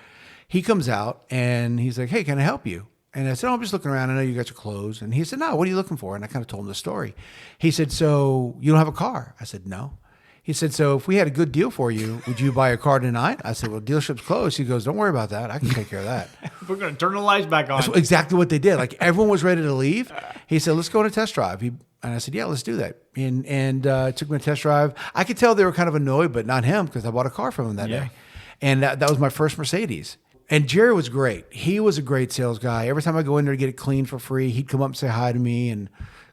Speaker 2: He comes out and he's like, hey, can I help you? And I said, oh, I'm just looking around. I know you got your clothes. And he said, no, what are you looking for? And I kind of told him the story. He said, so you don't have a car? I said, no. He said, so if we had a good deal for you, would you buy a car tonight? I said, well, dealership's closed. He goes, don't worry about that. I can take care of that.
Speaker 1: We're going to turn the lights back on.
Speaker 2: That's exactly what they did. Like everyone was ready to leave. He said, let's go on a test drive. And I said, yeah, let's do that. And took me on a test drive. I could tell they were kind of annoyed, but not him, because I bought a car from him that day. And that was my first Mercedes. And Jerry was great. He was a great sales guy. Every time I go in there to get it cleaned for free, he'd come up and say hi to me, and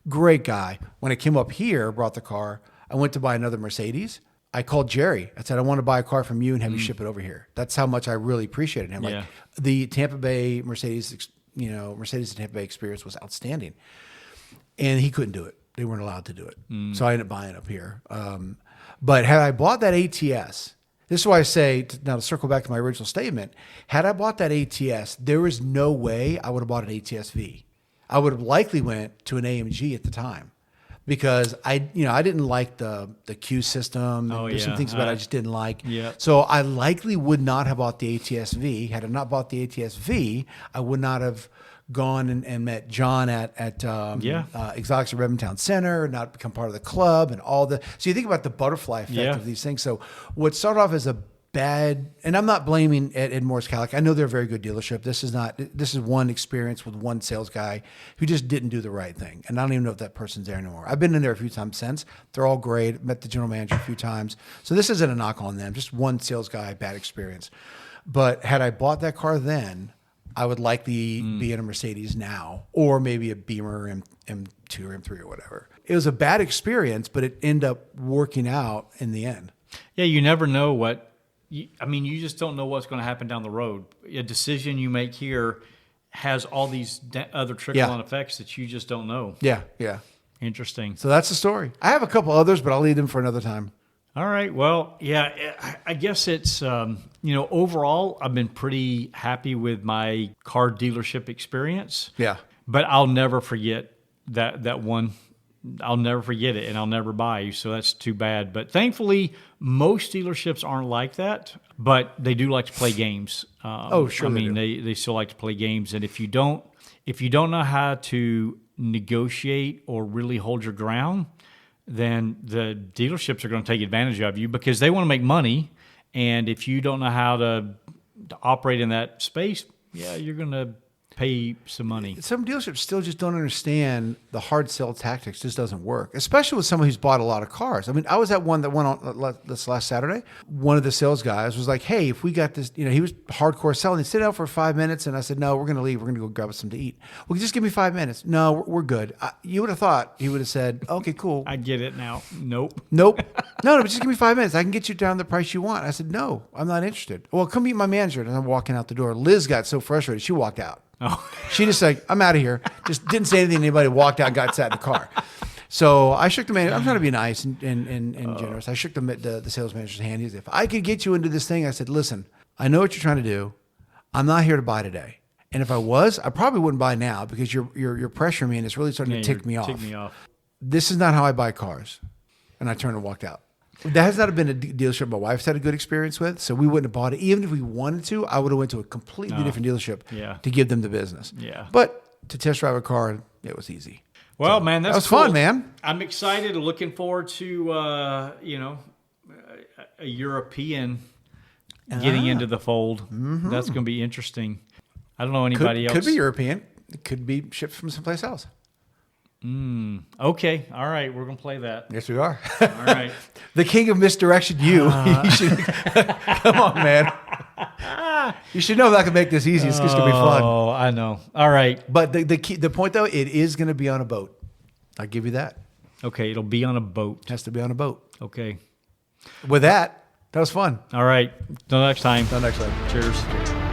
Speaker 2: great guy. When I came up here, brought the car, I went to buy another Mercedes. I called Jerry. I said, I want to buy a car from you and have you ship it over here. That's how much I really appreciated him. Like the Tampa Bay Mercedes, Mercedes Tampa Bay experience was outstanding. And he couldn't do it. They weren't allowed to do it. So I ended up buying it up here. But had I bought that ATS, this is why I say, now to circle back to my original statement, had I bought that ATS, there was no way I would have bought an ATS-V. I would have likely went to an AMG at the time, because I didn't like the Q system. There's some things about it I just didn't like. So I likely would not have bought the ATS-V. Had I not bought the ATS-V, I would not have gone and met John at Exotics at Redmond Town Center, not become part of the club and all the. So you think about the butterfly effect of these things. So what started off as a bad, and I'm not blaming Ed Morris Cadillac. I know they're a very good dealership. This is one experience with one sales guy who just didn't do the right thing. And I don't even know if that person's there anymore. I've been in there a few times since. They're all great. Met the general manager a few times. So this isn't a knock on them. Just one sales guy, bad experience. But had I bought that car then, I would likely be in a Mercedes now, or maybe a Beamer M2 or M3 or whatever. It was a bad experience, but it ended up working out in the end.
Speaker 1: Yeah, you never know you just don't know what's going to happen down the road. A decision you make here has all these other trickle-on effects that you just don't know.
Speaker 2: Yeah.
Speaker 1: Interesting.
Speaker 2: So that's the story. I have a couple others, but I'll leave them for another time.
Speaker 1: All right. Well, I guess it's, overall, I've been pretty happy with my car dealership experience.
Speaker 2: Yeah.
Speaker 1: But I'll never forget that one I'll never forget it, and I'll never buy. So that's too bad. But thankfully, most dealerships aren't like that, but they do like to play games.
Speaker 2: Sure.
Speaker 1: I mean, they still like to play games, and if you don't know how to negotiate or really hold your ground, then the dealerships are going to take advantage of you because they want to make money. And if you don't know how to operate in that space, yeah, you're going to pay some money.
Speaker 2: Some dealerships still just don't understand the hard sell tactics. Just doesn't work, especially with someone who's bought a lot of cars. I mean, I was at one that went on this last Saturday. One of the sales guys was like, "Hey, if we got this," he was hardcore selling. He sit out for 5 minutes, and I said, "No, we're going to leave. We're going to go grab us something to eat." Well, just give me 5 minutes. No, we're good. You would have thought he would have said, "Okay, cool."
Speaker 1: I get it now. Nope.
Speaker 2: No, but just give me 5 minutes. I can get you down the price you want. I said, "No, I'm not interested." Well, come meet my manager. And I'm walking out the door. Liz got so frustrated, she walked out.
Speaker 1: Oh.
Speaker 2: She just like, "I'm out of here." Just didn't say anything to anybody, walked out, got sat in the car. So I shook the manager. I'm trying to be nice and generous. I shook the sales manager's hand. He said, "If I could get you into this thing," I said, "Listen, I know what you're trying to do. I'm not here to buy today. And if I was, I probably wouldn't buy now because you're pressuring me and it's really starting to tick me off. This is not how I buy cars." And I turned and walked out. That has not been a dealership my wife's had a good experience with, so we wouldn't have bought it. Even if we wanted to, I would have went to a completely different dealership to give them the business.
Speaker 1: Yeah.
Speaker 2: But to test drive a car, it was easy.
Speaker 1: Well, man, that was
Speaker 2: cool. Fun, man.
Speaker 1: I'm excited. Looking forward to a European getting into the fold. Mm-hmm. That's going to be interesting. I don't know anybody else.
Speaker 2: Could be European. It could be shipped from someplace else.
Speaker 1: Okay. All right. We're going to play that.
Speaker 2: Yes, we are.
Speaker 1: All right.
Speaker 2: The king of misdirection, you. You should, come on, man. You should know I'm not going to make this easy. It's just going to be fun.
Speaker 1: Oh, I know. All right.
Speaker 2: But the point, though, it is going to be on a boat. I'll give you that.
Speaker 1: Okay. It'll be on a boat.
Speaker 2: It has to be on a boat.
Speaker 1: Okay.
Speaker 2: With that was fun.
Speaker 1: All right. Till next time.
Speaker 2: Cheers.